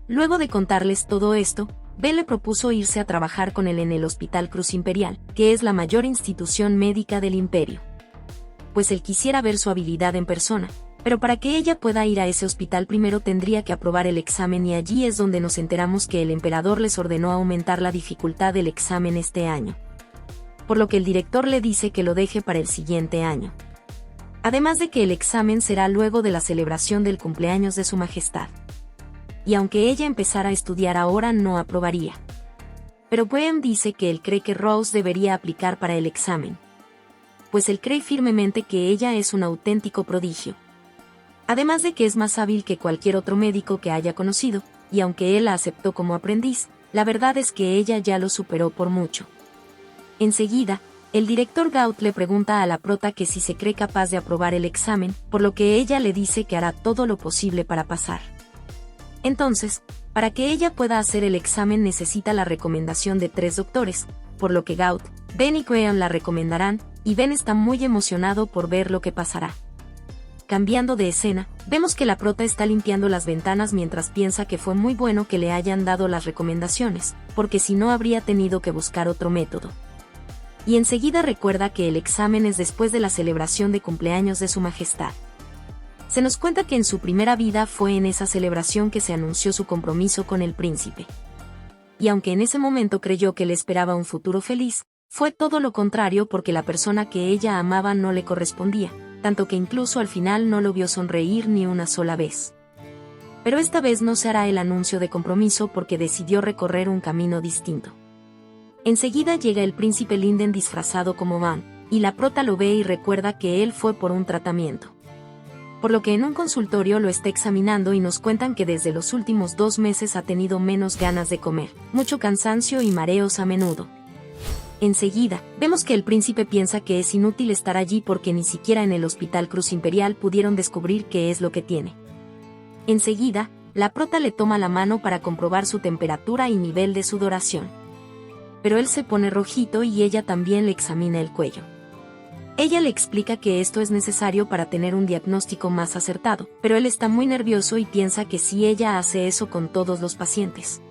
Luego de contarles todo esto, Ben le propuso irse a trabajar con él en el Hospital Cruz Imperial, que es la mayor institución médica del imperio. Pues él quisiera ver su habilidad en persona, Pero para que ella pueda ir a ese hospital primero tendría que aprobar el examen y allí es donde nos enteramos que el emperador les ordenó aumentar la dificultad del examen este año. Por lo que el director le dice que lo deje para el siguiente año. Además de que el examen será luego de la celebración del cumpleaños de su majestad. Y aunque ella empezara a estudiar ahora no aprobaría. Pero Boehm dice que él cree que Rose debería aplicar para el examen. Pues él cree firmemente que ella es un auténtico prodigio. Además de que es más hábil que cualquier otro médico que haya conocido, y aunque él la aceptó como aprendiz, la verdad es que ella ya lo superó por mucho. Enseguida, el director Gaut le pregunta a la prota que si se cree capaz de aprobar el examen, por lo que ella le dice que hará todo lo posible para pasar. Entonces, para que ella pueda hacer el examen necesita la recomendación de 3 doctores, por lo que Gaut, Ben y Graham la recomendarán, y Ben está muy emocionado por ver lo que pasará. Cambiando de escena, vemos que la prota está limpiando las ventanas mientras piensa que fue muy bueno que le hayan dado las recomendaciones, porque si no habría tenido que buscar otro método. Y enseguida recuerda que el examen es después de la celebración de cumpleaños de su majestad. Se nos cuenta que en su primera vida fue en esa celebración que se anunció su compromiso con el príncipe. Y aunque en ese momento creyó que le esperaba un futuro feliz, fue todo lo contrario porque la persona que ella amaba no le correspondía, tanto que incluso al final no lo vio sonreír ni una sola vez. Pero esta vez no se hará el anuncio de compromiso porque decidió recorrer un camino distinto. Enseguida llega el príncipe Linden disfrazado como Van, y la prota lo ve y recuerda que él fue por un tratamiento. Por lo que en un consultorio lo está examinando y nos cuentan que desde los últimos 2 meses ha tenido menos ganas de comer, mucho cansancio y mareos a menudo. Enseguida, vemos que el príncipe piensa que es inútil estar allí porque ni siquiera en el Hospital Cruz Imperial pudieron descubrir qué es lo que tiene. Enseguida, la prota le toma la mano para comprobar su temperatura y nivel de sudoración. Pero él se pone rojito y ella también le examina el cuello. Ella le explica que esto es necesario para tener un diagnóstico más acertado, pero él está muy nervioso y piensa que si ella hace eso con todos los pacientes.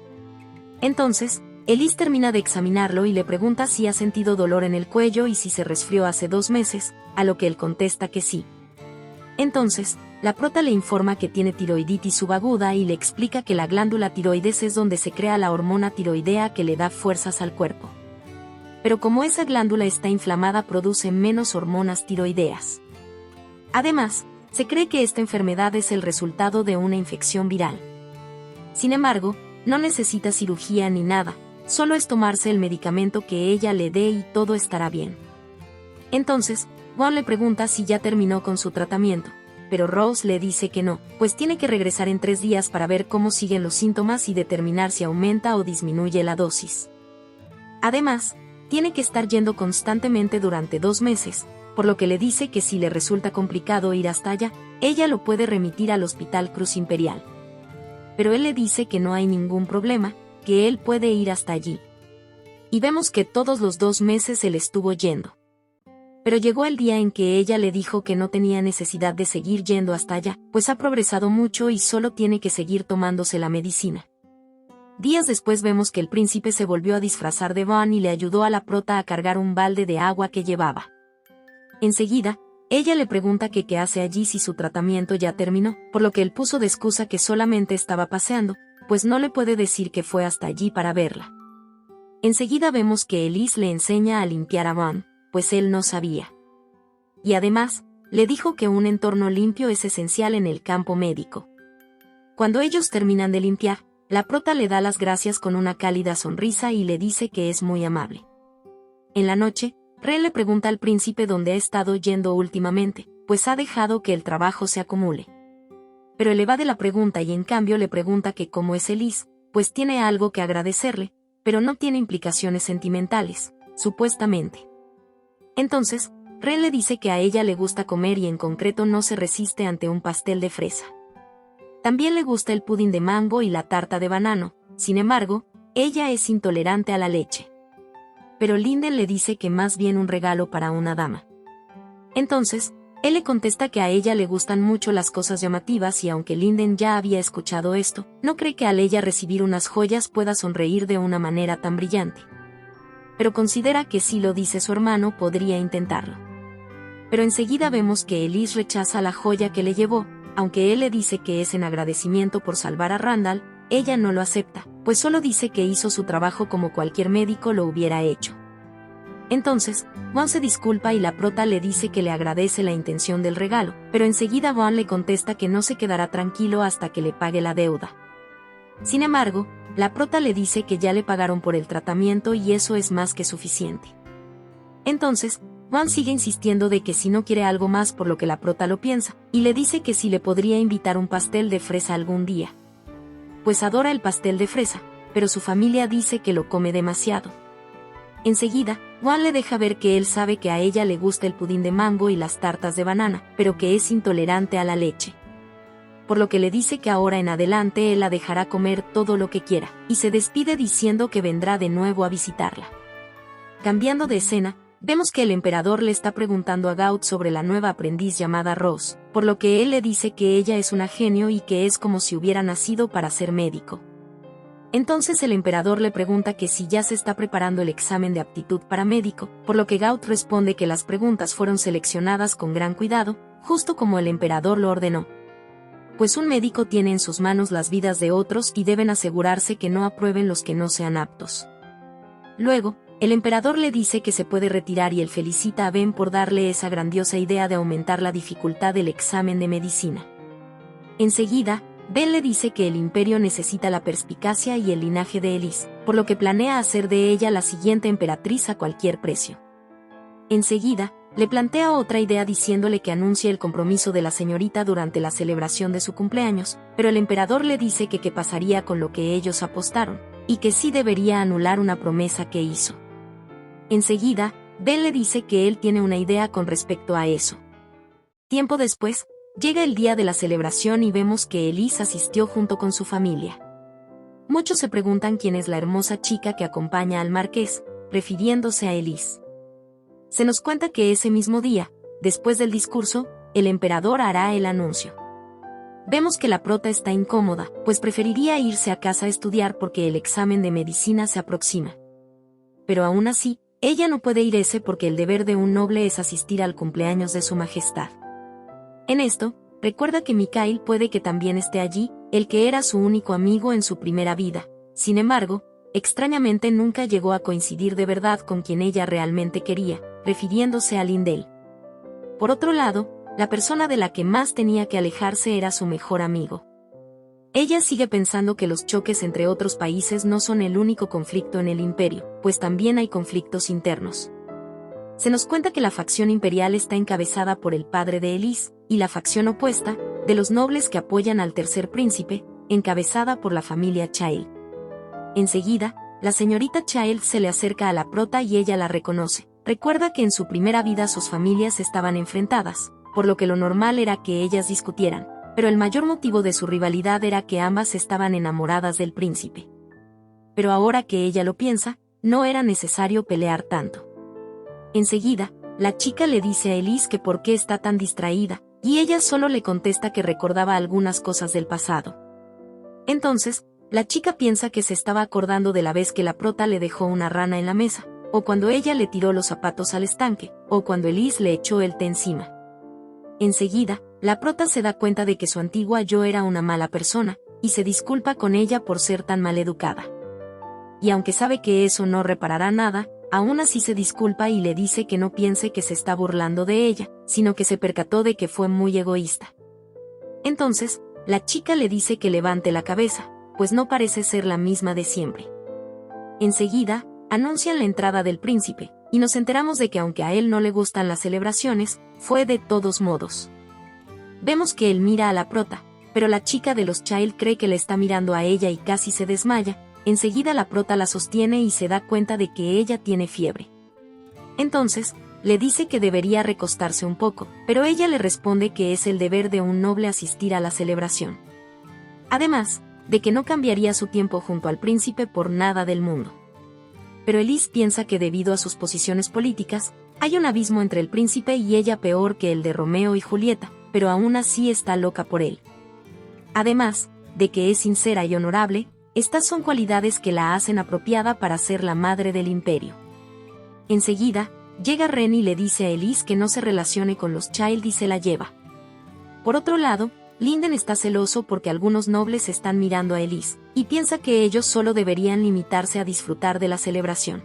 Entonces, Elise termina de examinarlo y le pregunta si ha sentido dolor en el cuello y si se resfrió hace 2 meses, a lo que él contesta que sí. Entonces, la prota le informa que tiene tiroiditis subaguda y le explica que la glándula tiroides es donde se crea la hormona tiroidea que le da fuerzas al cuerpo. Pero como esa glándula está inflamada produce menos hormonas tiroideas. Además, se cree que esta enfermedad es el resultado de una infección viral. Sin embargo, no necesita cirugía ni nada, solo es tomarse el medicamento que ella le dé y todo estará bien. Entonces, Juan le pregunta si ya terminó con su tratamiento, pero Rose le dice que no, pues tiene que regresar en 3 días para ver cómo siguen los síntomas y determinar si aumenta o disminuye la dosis. Además, tiene que estar yendo constantemente durante 2 meses, por lo que le dice que si le resulta complicado ir hasta allá, ella lo puede remitir al Hospital Cruz Imperial. Pero él le dice que no hay ningún problema, que él puede ir hasta allí. Y vemos que todos los 2 meses él estuvo yendo. Pero llegó el día en que ella le dijo que no tenía necesidad de seguir yendo hasta allá, pues ha progresado mucho y solo tiene que seguir tomándose la medicina. Días después vemos que el príncipe se volvió a disfrazar de Van y le ayudó a la prota a cargar un balde de agua que llevaba. Enseguida, ella le pregunta que qué hace allí si su tratamiento ya terminó, por lo que él puso de excusa que solamente estaba paseando, pues no le puede decir que fue hasta allí para verla. Enseguida vemos que Elise le enseña a limpiar a Van, pues él no sabía. Y además, le dijo que un entorno limpio es esencial en el campo médico. Cuando ellos terminan de limpiar, la prota le da las gracias con una cálida sonrisa y le dice que es muy amable. En la noche, Ren le pregunta al príncipe dónde ha estado yendo últimamente, pues ha dejado que el trabajo se acumule. Pero él evade la pregunta y en cambio le pregunta que cómo es Elise, pues tiene algo que agradecerle, pero no tiene implicaciones sentimentales, supuestamente. Entonces, Ren le dice que a ella le gusta comer y en concreto no se resiste ante un pastel de fresa. También le gusta el pudín de mango y la tarta de banano, sin embargo, ella es intolerante a la leche. Pero Linden le dice que más bien un regalo para una dama. Entonces, él le contesta que a ella le gustan mucho las cosas llamativas y aunque Linden ya había escuchado esto, no cree que al ella recibir unas joyas pueda sonreír de una manera tan brillante. Pero considera que si lo dice su hermano podría intentarlo. Pero enseguida vemos que Elise rechaza la joya que le llevó, aunque él le dice que es en agradecimiento por salvar a Randall, ella no lo acepta, pues solo dice que hizo su trabajo como cualquier médico lo hubiera hecho. Entonces, Vaughn se disculpa y la prota le dice que le agradece la intención del regalo, pero enseguida Vaughn le contesta que no se quedará tranquilo hasta que le pague la deuda. Sin embargo, la prota le dice que ya le pagaron por el tratamiento y eso es más que suficiente. Entonces, Vaughn sigue insistiendo de que si no quiere algo más por lo que la prota lo piensa, y le dice que si le podría invitar un pastel de fresa algún día. Pues adora el pastel de fresa, pero su familia dice que lo come demasiado. Enseguida, Vaughn le deja ver que él sabe que a ella le gusta el pudín de mango y las tartas de banana, pero que es intolerante a la leche. Por lo que le dice que ahora en adelante él la dejará comer todo lo que quiera, y se despide diciendo que vendrá de nuevo a visitarla. Cambiando de escena, vemos que el emperador le está preguntando a Gaut sobre la nueva aprendiz llamada Rose, por lo que él le dice que ella es una genio y que es como si hubiera nacido para ser médico. Entonces el emperador le pregunta que si ya se está preparando el examen de aptitud para médico, por lo que Gaut responde que las preguntas fueron seleccionadas con gran cuidado, justo como el emperador lo ordenó. Pues un médico tiene en sus manos las vidas de otros y deben asegurarse que no aprueben los que no sean aptos. Luego, el emperador le dice que se puede retirar y él felicita a Ben por darle esa grandiosa idea de aumentar la dificultad del examen de medicina. Enseguida, Ben le dice que el imperio necesita la perspicacia y el linaje de Elise, por lo que planea hacer de ella la siguiente emperatriz a cualquier precio. Enseguida, le plantea otra idea diciéndole que anuncie el compromiso de la señorita durante la celebración de su cumpleaños, pero el emperador le dice que qué pasaría con lo que ellos apostaron, y que sí debería anular una promesa que hizo. Enseguida, Ben le dice que él tiene una idea con respecto a eso. Tiempo después, llega el día de la celebración y vemos que Elise asistió junto con su familia. Muchos se preguntan quién es la hermosa chica que acompaña al marqués, refiriéndose a Elise. Se nos cuenta que ese mismo día, después del discurso, el emperador hará el anuncio. Vemos que la prota está incómoda, pues preferiría irse a casa a estudiar porque el examen de medicina se aproxima. Pero aún así, ella no puede irse porque el deber de un noble es asistir al cumpleaños de su majestad. En esto, recuerda que Mikhail puede que también esté allí, el que era su único amigo en su primera vida. Sin embargo, extrañamente nunca llegó a coincidir de verdad con quien ella realmente quería, refiriéndose a Lindell. Por otro lado, la persona de la que más tenía que alejarse era su mejor amigo. Ella sigue pensando que los choques entre otros países no son el único conflicto en el imperio, pues también hay conflictos internos. Se nos cuenta que la facción imperial está encabezada por el padre de Elise, y la facción opuesta, de los nobles que apoyan al tercer príncipe, encabezada por la familia Child. Enseguida, la señorita Child se le acerca a la prota y ella la reconoce. Recuerda que en su primera vida sus familias estaban enfrentadas, por lo que lo normal era que ellas discutieran, pero el mayor motivo de su rivalidad era que ambas estaban enamoradas del príncipe. Pero ahora que ella lo piensa, no era necesario pelear tanto. Enseguida, la chica le dice a Elise que por qué está tan distraída, y ella solo le contesta que recordaba algunas cosas del pasado. Entonces, la chica piensa que se estaba acordando de la vez que la prota le dejó una rana en la mesa, o cuando ella le tiró los zapatos al estanque, o cuando Elise le echó el té encima. Enseguida, la prota se da cuenta de que su antigua yo era una mala persona, y se disculpa con ella por ser tan maleducada. Y aunque sabe que eso no reparará nada, aún así se disculpa y le dice que no piense que se está burlando de ella, sino que se percató de que fue muy egoísta. Entonces, la chica le dice que levante la cabeza, pues no parece ser la misma de siempre. Enseguida, anuncian la entrada del príncipe, y nos enteramos de que aunque a él no le gustan las celebraciones, fue de todos modos. Vemos que él mira a la prota, pero la chica de los Child cree que le está mirando a ella y casi se desmaya. Enseguida la prota la sostiene y se da cuenta de que ella tiene fiebre. Entonces, le dice que debería recostarse un poco, pero ella le responde que es el deber de un noble asistir a la celebración. Además, de que no cambiaría su tiempo junto al príncipe por nada del mundo. Pero Elise piensa que debido a sus posiciones políticas, hay un abismo entre el príncipe y ella peor que el de Romeo y Julieta, pero aún así está loca por él. Además, de que es sincera y honorable, estas son cualidades que la hacen apropiada para ser la madre del imperio. Enseguida, llega Ren y le dice a Elise que no se relacione con los Child y se la lleva. Por otro lado, Linden está celoso porque algunos nobles están mirando a Elise, y piensa que ellos solo deberían limitarse a disfrutar de la celebración.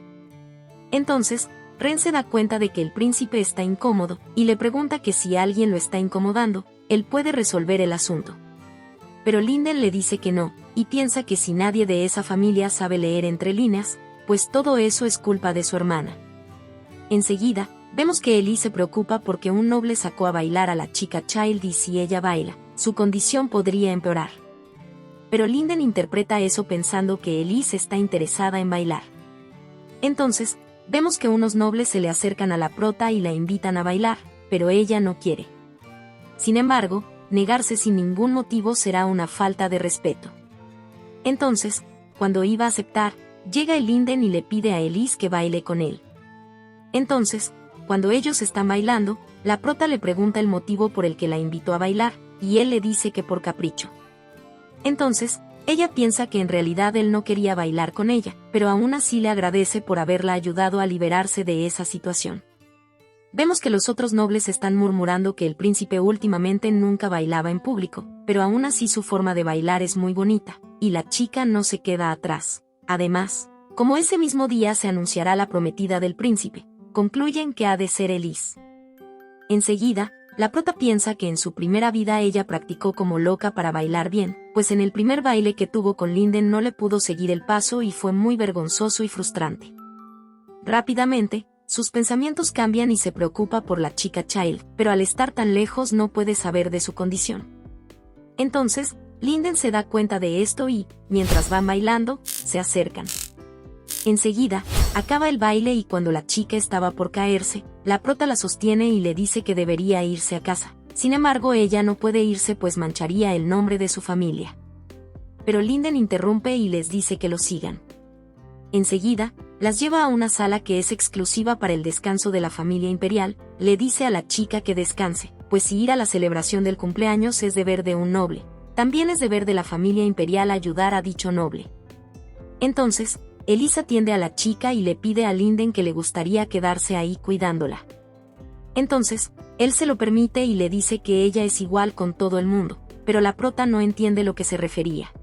Entonces, Ren se da cuenta de que el príncipe está incómodo, y le pregunta que si alguien lo está incomodando, él puede resolver el asunto. Pero Linden le dice que no, y piensa que si nadie de esa familia sabe leer entre líneas, pues todo eso es culpa de su hermana. Enseguida, vemos que Elise se preocupa porque un noble sacó a bailar a la chica Child y si ella baila, su condición podría empeorar. Pero Linden interpreta eso pensando que Elise está interesada en bailar. Entonces, vemos que unos nobles se le acercan a la prota y la invitan a bailar, pero ella no quiere. Sin embargo, negarse sin ningún motivo será una falta de respeto. Entonces, cuando iba a aceptar, llega el Linden y le pide a Elise que baile con él. Entonces, cuando ellos están bailando, la prota le pregunta el motivo por el que la invitó a bailar, y él le dice que por capricho. Entonces, ella piensa que en realidad él no quería bailar con ella, pero aún así le agradece por haberla ayudado a liberarse de esa situación. Vemos que los otros nobles están murmurando que el príncipe últimamente nunca bailaba en público, pero aún así su forma de bailar es muy bonita, y la chica no se queda atrás. Además, como ese mismo día se anunciará la prometida del príncipe, concluyen que ha de ser Elise. Enseguida, la prota piensa que en su primera vida ella practicó como loca para bailar bien, pues en el primer baile que tuvo con Linden no le pudo seguir el paso y fue muy vergonzoso y frustrante. Rápidamente, sus pensamientos cambian y se preocupa por la chica Child, pero al estar tan lejos no puede saber de su condición. Entonces, Linden se da cuenta de esto y, mientras van bailando, se acercan. Enseguida, acaba el baile y cuando la chica estaba por caerse, la prota la sostiene y le dice que debería irse a casa. Sin embargo, ella no puede irse pues mancharía el nombre de su familia. Pero Linden interrumpe y les dice que lo sigan. Enseguida, las lleva a una sala que es exclusiva para el descanso de la familia imperial, le dice a la chica que descanse, pues si ir a la celebración del cumpleaños es deber de un noble, también es deber de la familia imperial ayudar a dicho noble. Entonces, Elise atiende a la chica y le pide a Linden que le gustaría quedarse ahí cuidándola. Entonces, él se lo permite y le dice que ella es igual con todo el mundo, pero la prota no entiende lo que se refería.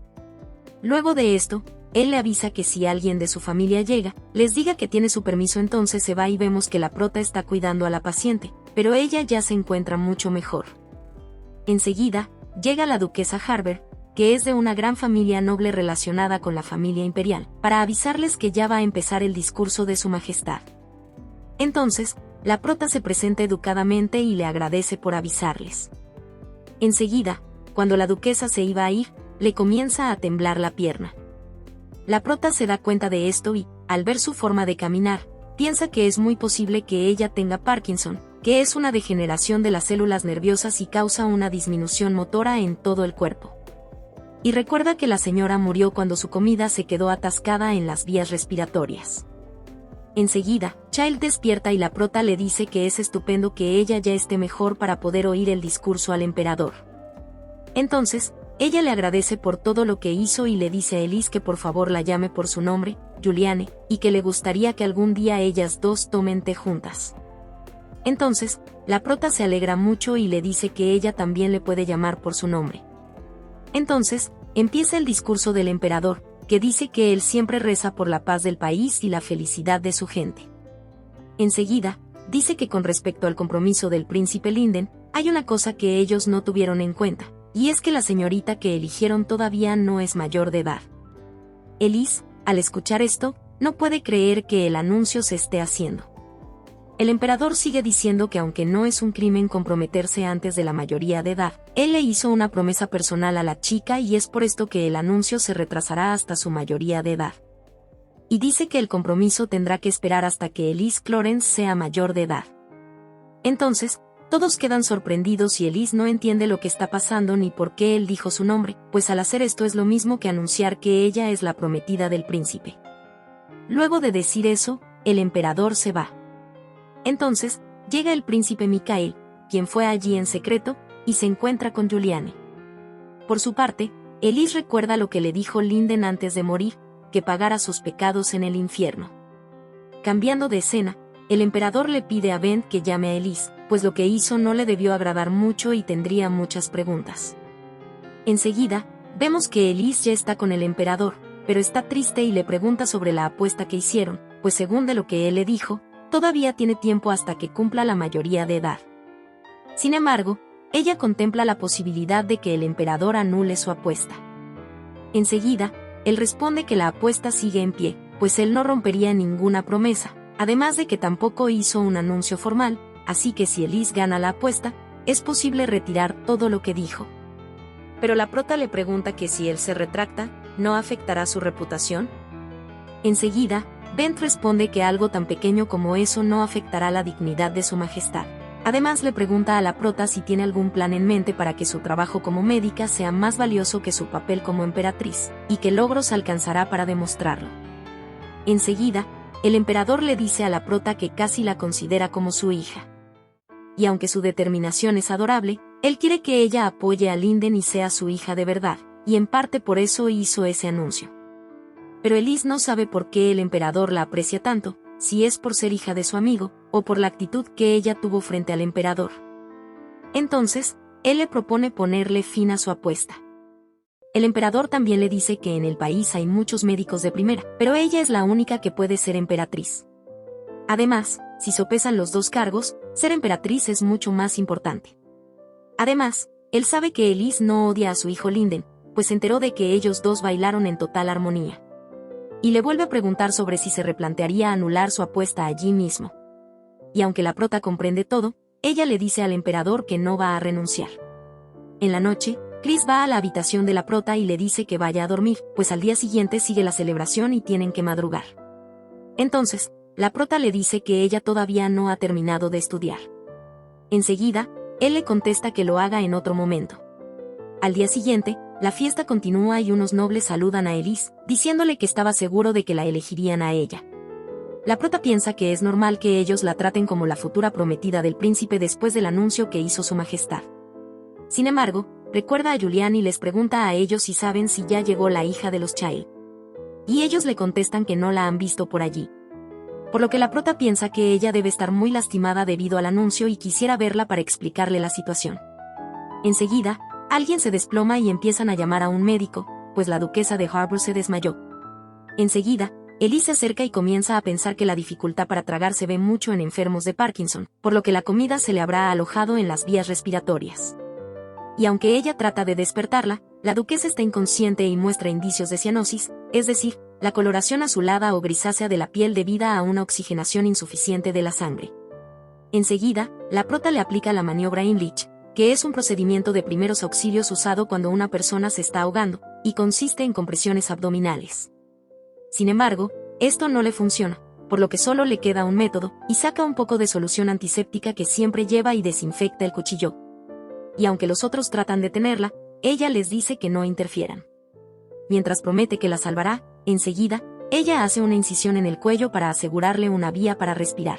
Luego de esto, él le avisa que si alguien de su familia llega, les diga que tiene su permiso, entonces se va y vemos que la prota está cuidando a la paciente, pero ella ya se encuentra mucho mejor. Enseguida, llega la duquesa Harber, que es de una gran familia noble relacionada con la familia imperial, para avisarles que ya va a empezar el discurso de su majestad. Entonces, la prota se presenta educadamente y le agradece por avisarles. Enseguida, cuando la duquesa se iba a ir, le comienza a temblar la pierna. La prota se da cuenta de esto y, al ver su forma de caminar, piensa que es muy posible que ella tenga Parkinson, que es una degeneración de las células nerviosas y causa una disminución motora en todo el cuerpo. Y recuerda que la señora murió cuando su comida se quedó atascada en las vías respiratorias. Enseguida, Child despierta y la prota le dice que es estupendo que ella ya esté mejor para poder oír el discurso al emperador. Entonces, ella le agradece por todo lo que hizo y le dice a Elise que por favor la llame por su nombre, Juliane, y que le gustaría que algún día ellas dos tomen té juntas. Entonces, la prota se alegra mucho y le dice que ella también le puede llamar por su nombre. Entonces, empieza el discurso del emperador, que dice que él siempre reza por la paz del país y la felicidad de su gente. Enseguida, dice que con respecto al compromiso del príncipe Linden, hay una cosa que ellos no tuvieron en cuenta, y es que la señorita que eligieron todavía no es mayor de edad. Elise, al escuchar esto, no puede creer que el anuncio se esté haciendo. El emperador sigue diciendo que aunque no es un crimen comprometerse antes de la mayoría de edad, él le hizo una promesa personal a la chica y es por esto que el anuncio se retrasará hasta su mayoría de edad. Y dice que el compromiso tendrá que esperar hasta que Elise Clarence sea mayor de edad. Entonces, todos quedan sorprendidos y Elise no entiende lo que está pasando ni por qué él dijo su nombre, pues al hacer esto es lo mismo que anunciar que ella es la prometida del príncipe. Luego de decir eso, el emperador se va. Entonces, llega el príncipe Mikael, quien fue allí en secreto, y se encuentra con Juliane. Por su parte, Elise recuerda lo que le dijo Linden antes de morir, que pagara sus pecados en el infierno. Cambiando de escena, El emperador le pide a Bent que llame a Elise, pues lo que hizo no le debió agradar mucho y tendría muchas preguntas. Enseguida, vemos que Elise ya está con el emperador, pero está triste y le pregunta sobre la apuesta que hicieron, pues según de lo que él le dijo, todavía tiene tiempo hasta que cumpla la mayoría de edad. Sin embargo, ella contempla la posibilidad de que el emperador anule su apuesta. Enseguida, él responde que la apuesta sigue en pie, pues él no rompería ninguna promesa, además de que tampoco hizo un anuncio formal, así que si Elise gana la apuesta, es posible retirar todo lo que dijo. Pero la prota le pregunta que si él se retracta, ¿no afectará su reputación? Enseguida, Bent responde que algo tan pequeño como eso no afectará la dignidad de su majestad. Además le pregunta a la prota si tiene algún plan en mente para que su trabajo como médica sea más valioso que su papel como emperatriz, y qué logros alcanzará para demostrarlo. Enseguida, el emperador le dice a la prota que casi la considera como su hija. Y aunque su determinación es adorable, él quiere que ella apoye a Linden y sea su hija de verdad, y en parte por eso hizo ese anuncio. Pero Elise no sabe por qué el emperador la aprecia tanto, si es por ser hija de su amigo, o por la actitud que ella tuvo frente al emperador. Entonces, él le propone ponerle fin a su apuesta. El emperador también le dice que en el país hay muchos médicos de primera, pero ella es la única que puede ser emperatriz. Además, si sopesan los dos cargos, ser emperatriz es mucho más importante. Además, él sabe que Elise no odia a su hijo Linden, pues se enteró de que ellos dos bailaron en total armonía. Y le vuelve a preguntar sobre si se replantearía anular su apuesta allí mismo. Y aunque la prota comprende todo, ella le dice al emperador que no va a renunciar. En la noche, Chris va a la habitación de la prota y le dice que vaya a dormir, pues al día siguiente sigue la celebración y tienen que madrugar. Entonces, la prota le dice que ella todavía no ha terminado de estudiar. Enseguida, él le contesta que lo haga en otro momento. Al día siguiente, la fiesta continúa y unos nobles saludan a Elise, diciéndole que estaba seguro de que la elegirían a ella. La prota piensa que es normal que ellos la traten como la futura prometida del príncipe después del anuncio que hizo su majestad. Sin embargo, recuerda a Julian y les pregunta a ellos si saben si ya llegó la hija de los Child. Y ellos le contestan que no la han visto por allí. Por lo que la prota piensa que ella debe estar muy lastimada debido al anuncio y quisiera verla para explicarle la situación. Enseguida, alguien se desploma y empiezan a llamar a un médico, pues la duquesa de Harbour se desmayó. Enseguida, Elise se acerca y comienza a pensar que la dificultad para tragar se ve mucho en enfermos de Parkinson, por lo que la comida se le habrá alojado en las vías respiratorias. Y aunque ella trata de despertarla, la duquesa está inconsciente y muestra indicios de cianosis, es decir, la coloración azulada o grisácea de la piel debido a una oxigenación insuficiente de la sangre. Enseguida, la prota le aplica la maniobra Imlich, que es un procedimiento de primeros auxilios usado cuando una persona se está ahogando, y consiste en compresiones abdominales. Sin embargo, esto no le funciona, por lo que solo le queda un método, y saca un poco de solución antiséptica que siempre lleva y desinfecta el cuchillo. Y aunque los otros tratan de detenerla, ella les dice que no interfieran. Mientras promete que la salvará, enseguida, ella hace una incisión en el cuello para asegurarle una vía para respirar.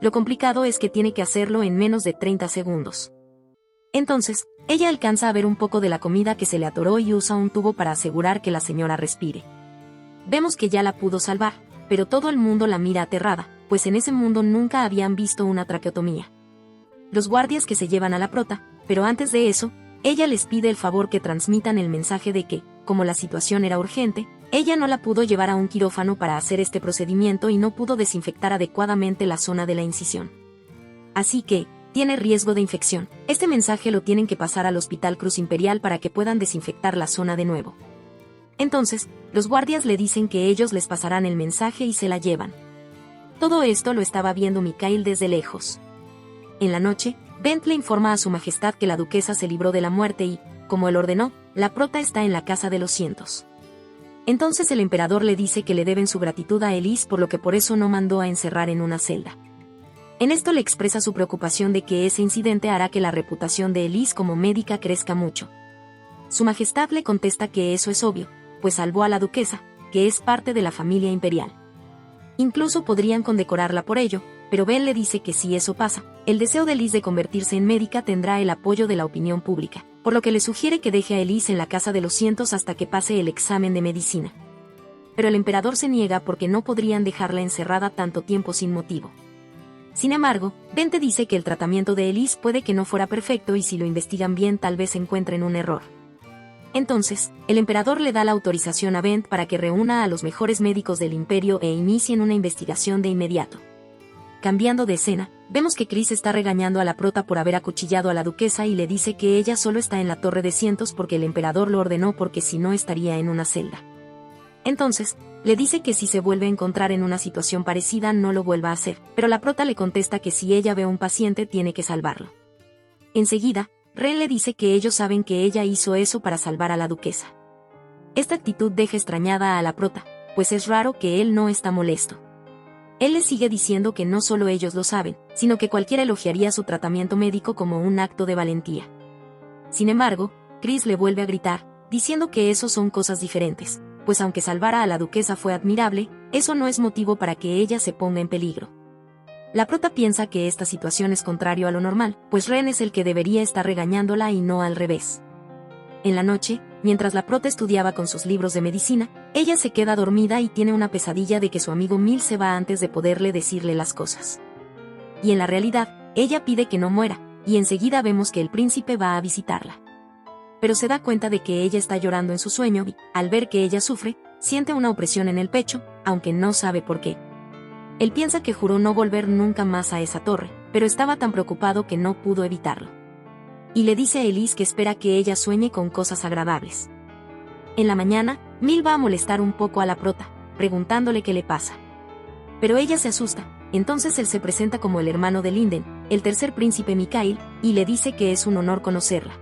Lo complicado es que tiene que hacerlo en menos de 30 segundos. Entonces, ella alcanza a ver un poco de la comida que se le atoró y usa un tubo para asegurar que la señora respire. Vemos que ya la pudo salvar, pero todo el mundo la mira aterrada, pues en ese mundo nunca habían visto una traqueotomía. Los guardias que se llevan a la prota, pero antes de eso, ella les pide el favor que transmitan el mensaje de que, como la situación era urgente, ella no la pudo llevar a un quirófano para hacer este procedimiento y no pudo desinfectar adecuadamente la zona de la incisión. Así que, tiene riesgo de infección. Este mensaje lo tienen que pasar al Hospital Cruz Imperial para que puedan desinfectar la zona de nuevo. Entonces, los guardias le dicen que ellos les pasarán el mensaje y se la llevan. Todo esto lo estaba viendo Mikhail desde lejos. En la noche, Bent le informa a su majestad que la duquesa se libró de la muerte y, como él ordenó, la prota está en la casa de los Cientos. Entonces el emperador le dice que le deben su gratitud a Elise por lo que por eso no mandó a encerrar en una celda. En esto le expresa su preocupación de que ese incidente hará que la reputación de Elise como médica crezca mucho. Su majestad le contesta que eso es obvio, pues salvó a la duquesa, que es parte de la familia imperial. Incluso podrían condecorarla por ello, pero Ben le dice que si eso pasa, el deseo de Elise de convertirse en médica tendrá el apoyo de la opinión pública, por lo que le sugiere que deje a Elise en la casa de los Cientos hasta que pase el examen de medicina. Pero el emperador se niega porque no podrían dejarla encerrada tanto tiempo sin motivo. Sin embargo, Ben te dice que el tratamiento de Elise puede que no fuera perfecto y si lo investigan bien tal vez encuentren un error. Entonces, el emperador le da la autorización a Ben para que reúna a los mejores médicos del imperio e inicien una investigación de inmediato. Cambiando de escena, vemos que Chris está regañando a la prota por haber acuchillado a la duquesa y le dice que ella solo está en la Torre de Cientos porque el emperador lo ordenó porque si no estaría en una celda. Entonces, le dice que si se vuelve a encontrar en una situación parecida no lo vuelva a hacer, pero la prota le contesta que si ella ve a un paciente tiene que salvarlo. Enseguida, Ren le dice que ellos saben que ella hizo eso para salvar a la duquesa. Esta actitud deja extrañada a la prota, pues es raro que él no está molesto. Él le sigue diciendo que no solo ellos lo saben, sino que cualquiera elogiaría su tratamiento médico como un acto de valentía. Sin embargo, Chris le vuelve a gritar, diciendo que eso son cosas diferentes, pues aunque salvara a la duquesa fue admirable, eso no es motivo para que ella se ponga en peligro. La prota piensa que esta situación es contrario a lo normal, pues Ren es el que debería estar regañándola y no al revés. En la noche, mientras la prota estudiaba con sus libros de medicina, ella se queda dormida y tiene una pesadilla de que su amigo Mil se va antes de poderle decirle las cosas. Y en la realidad, ella pide que no muera, y enseguida vemos que el príncipe va a visitarla. Pero se da cuenta de que ella está llorando en su sueño y, al ver que ella sufre, siente una opresión en el pecho, aunque no sabe por qué. Él piensa que juró no volver nunca más a esa torre, pero estaba tan preocupado que no pudo evitarlo. Y le dice a Elise que espera que ella sueñe con cosas agradables. En la mañana, Mil va a molestar un poco a la prota, preguntándole qué le pasa. Pero ella se asusta, entonces él se presenta como el hermano de Linden, el tercer príncipe Mikhail, y le dice que es un honor conocerla.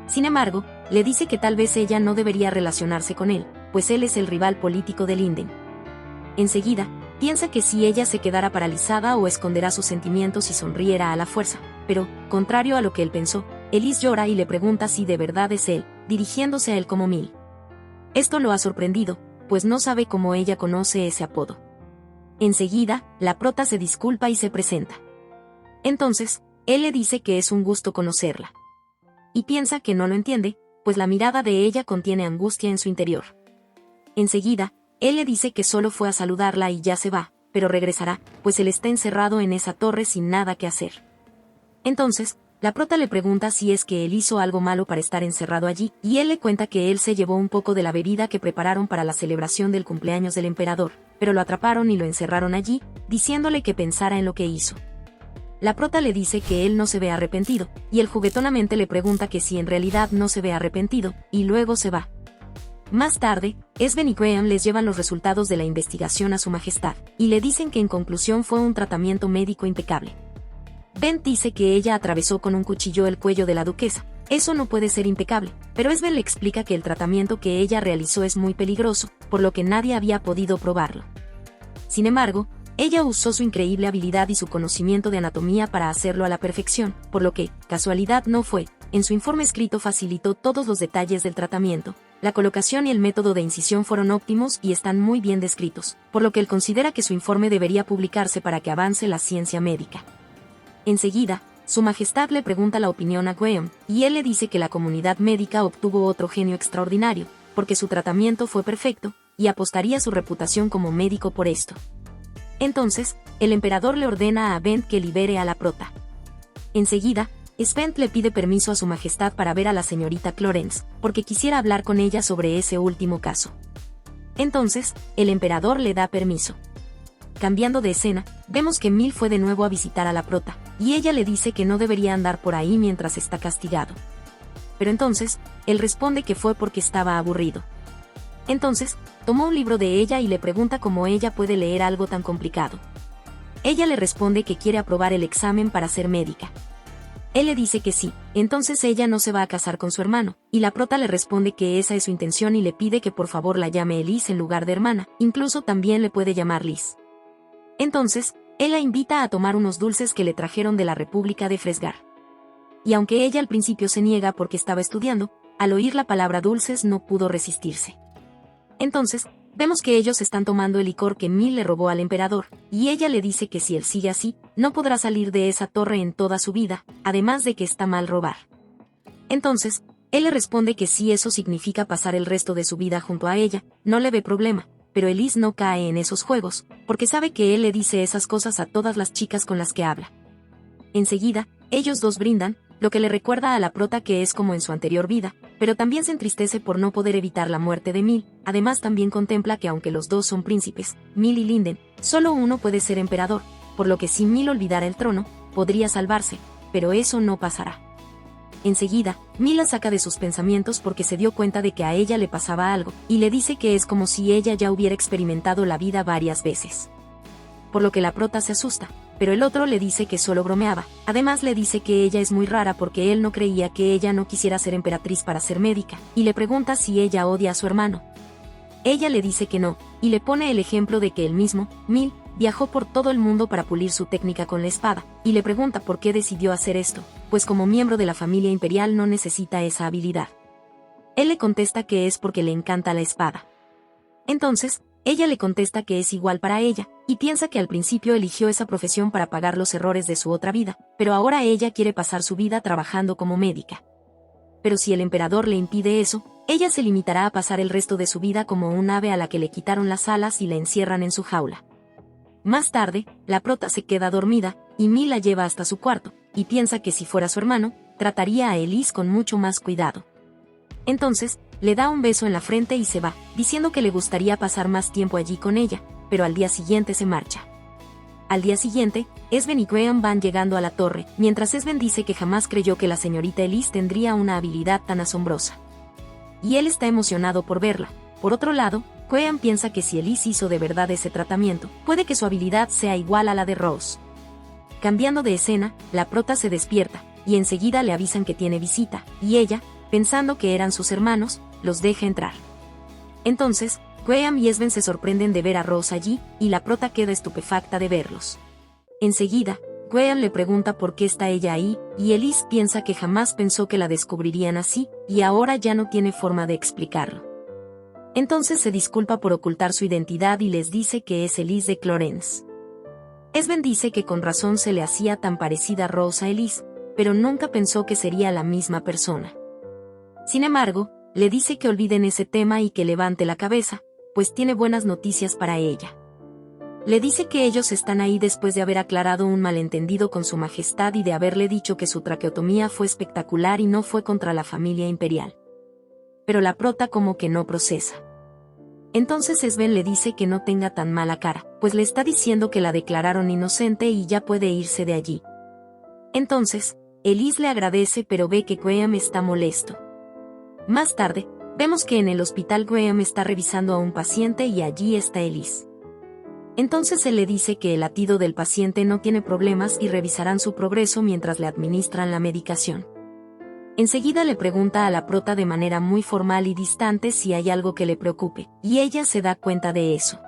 Sin embargo, le dice que tal vez ella no debería relacionarse con él, pues él es el rival político de Linden. Enseguida, piensa que si ella se quedara paralizada o esconderá sus sentimientos y sonriera a la fuerza, pero, contrario a lo que él pensó, Elise llora y le pregunta si de verdad es él, dirigiéndose a él como Mil. Esto lo ha sorprendido, pues no sabe cómo ella conoce ese apodo. Enseguida, la prota se disculpa y se presenta. Entonces, él le dice que es un gusto conocerla. Y piensa que no lo entiende, pues la mirada de ella contiene angustia en su interior. Enseguida, él le dice que solo fue a saludarla y ya se va, pero regresará, pues él está encerrado en esa torre sin nada que hacer. Entonces, la prota le pregunta si es que él hizo algo malo para estar encerrado allí, y él le cuenta que él se llevó un poco de la bebida que prepararon para la celebración del cumpleaños del emperador, pero lo atraparon y lo encerraron allí, diciéndole que pensara en lo que hizo. La prota le dice que él no se ve arrepentido, y él juguetonamente le pregunta que si en realidad no se ve arrepentido, y luego se va. Más tarde, Esben y Graham les llevan los resultados de la investigación a su majestad, y le dicen que en conclusión fue un tratamiento médico impecable. Ben dice que ella atravesó con un cuchillo el cuello de la duquesa. Eso no puede ser impecable, pero Esben le explica que el tratamiento que ella realizó es muy peligroso, por lo que nadie había podido probarlo. Sin embargo, ella usó su increíble habilidad y su conocimiento de anatomía para hacerlo a la perfección, por lo que, casualidad no fue, en su informe escrito facilitó todos los detalles del tratamiento. La colocación y el método de incisión fueron óptimos y están muy bien descritos, por lo que él considera que su informe debería publicarse para que avance la ciencia médica. Enseguida, su majestad le pregunta la opinión a Graham, y él le dice que la comunidad médica obtuvo otro genio extraordinario, porque su tratamiento fue perfecto, y apostaría su reputación como médico por esto. Entonces, el emperador le ordena a Bent que libere a la prota. Enseguida, Spent le pide permiso a su majestad para ver a la señorita Clarence, porque quisiera hablar con ella sobre ese último caso. Entonces, el emperador le da permiso. Cambiando de escena, vemos que Mil fue de nuevo a visitar a la prota, y ella le dice que no debería andar por ahí mientras está castigado. Pero entonces, él responde que fue porque estaba aburrido. Entonces, tomó un libro de ella y le pregunta cómo ella puede leer algo tan complicado. Ella le responde que quiere aprobar el examen para ser médica. Él le dice que sí, entonces ella no se va a casar con su hermano, y la prota le responde que esa es su intención y le pide que por favor la llame Elise en lugar de hermana, incluso también le puede llamar Liz. Entonces, él la invita a tomar unos dulces que le trajeron de la República de Fresgar. Y aunque ella al principio se niega porque estaba estudiando, al oír la palabra dulces no pudo resistirse. Entonces, vemos que ellos están tomando el licor que Mil le robó al emperador, y ella le dice que si él sigue así, no podrá salir de esa torre en toda su vida, además de que está mal robar. Entonces, él le responde que si eso significa pasar el resto de su vida junto a ella, no le ve problema, pero Elise no cae en esos juegos, porque sabe que él le dice esas cosas a todas las chicas con las que habla. Enseguida, ellos dos brindan, lo que le recuerda a la prota que es como en su anterior vida, pero también se entristece por no poder evitar la muerte de Mil. Además también contempla que aunque los dos son príncipes, Mil y Linden, solo uno puede ser emperador, por lo que si Mil olvidara el trono, podría salvarse, pero eso no pasará. Enseguida, Mil la saca de sus pensamientos porque se dio cuenta de que a ella le pasaba algo, y le dice que es como si ella ya hubiera experimentado la vida varias veces. Por lo que la prota se asusta, pero el otro le dice que solo bromeaba. Además le dice que ella es muy rara porque él no creía que ella no quisiera ser emperatriz para ser médica, y le pregunta si ella odia a su hermano. Ella le dice que no, y le pone el ejemplo de que él mismo, Mil, viajó por todo el mundo para pulir su técnica con la espada, y le pregunta por qué decidió hacer esto, pues como miembro de la familia imperial no necesita esa habilidad. Él le contesta que es porque le encanta la espada. Entonces, ella le contesta que es igual para ella, y piensa que al principio eligió esa profesión para pagar los errores de su otra vida, pero ahora ella quiere pasar su vida trabajando como médica. Pero si el emperador le impide eso, ella se limitará a pasar el resto de su vida como un ave a la que le quitaron las alas y la encierran en su jaula. Más tarde, la prota se queda dormida, y Mil la lleva hasta su cuarto, y piensa que si fuera su hermano, trataría a Elise con mucho más cuidado. Entonces, le da un beso en la frente y se va, diciendo que le gustaría pasar más tiempo allí con ella, pero al día siguiente se marcha. Al día siguiente, Esben y Graham van llegando a la torre, mientras Esben dice que jamás creyó que la señorita Elise tendría una habilidad tan asombrosa. Y él está emocionado por verla. Por otro lado, Graham piensa que si Elise hizo de verdad ese tratamiento, puede que su habilidad sea igual a la de Rose. Cambiando de escena, la prota se despierta, y enseguida le avisan que tiene visita, y ella, pensando que eran sus hermanos, los deja entrar. Entonces, Graham y Esben se sorprenden de ver a Rose allí, y la prota queda estupefacta de verlos. Enseguida, Graham le pregunta por qué está ella ahí, y Elise piensa que jamás pensó que la descubrirían así, y ahora ya no tiene forma de explicarlo. Entonces se disculpa por ocultar su identidad y les dice que es Elise de Clarence. Esben dice que con razón se le hacía tan parecida Rose a Elise, pero nunca pensó que sería la misma persona. Sin embargo, le dice que olviden ese tema y que levante la cabeza, pues tiene buenas noticias para ella. Le dice que ellos están ahí después de haber aclarado un malentendido con su majestad y de haberle dicho que su traqueotomía fue espectacular y no fue contra la familia imperial. Pero la prota como que no procesa. Entonces Esben le dice que no tenga tan mala cara, pues le está diciendo que la declararon inocente y ya puede irse de allí. Entonces, Elise le agradece pero ve que Graham está molesto. Más tarde, vemos que en el hospital Graham está revisando a un paciente y allí está Elise. Entonces él le dice que el latido del paciente no tiene problemas y revisarán su progreso mientras le administran la medicación. Enseguida le pregunta a la prota de manera muy formal y distante si hay algo que le preocupe, y ella se da cuenta de eso.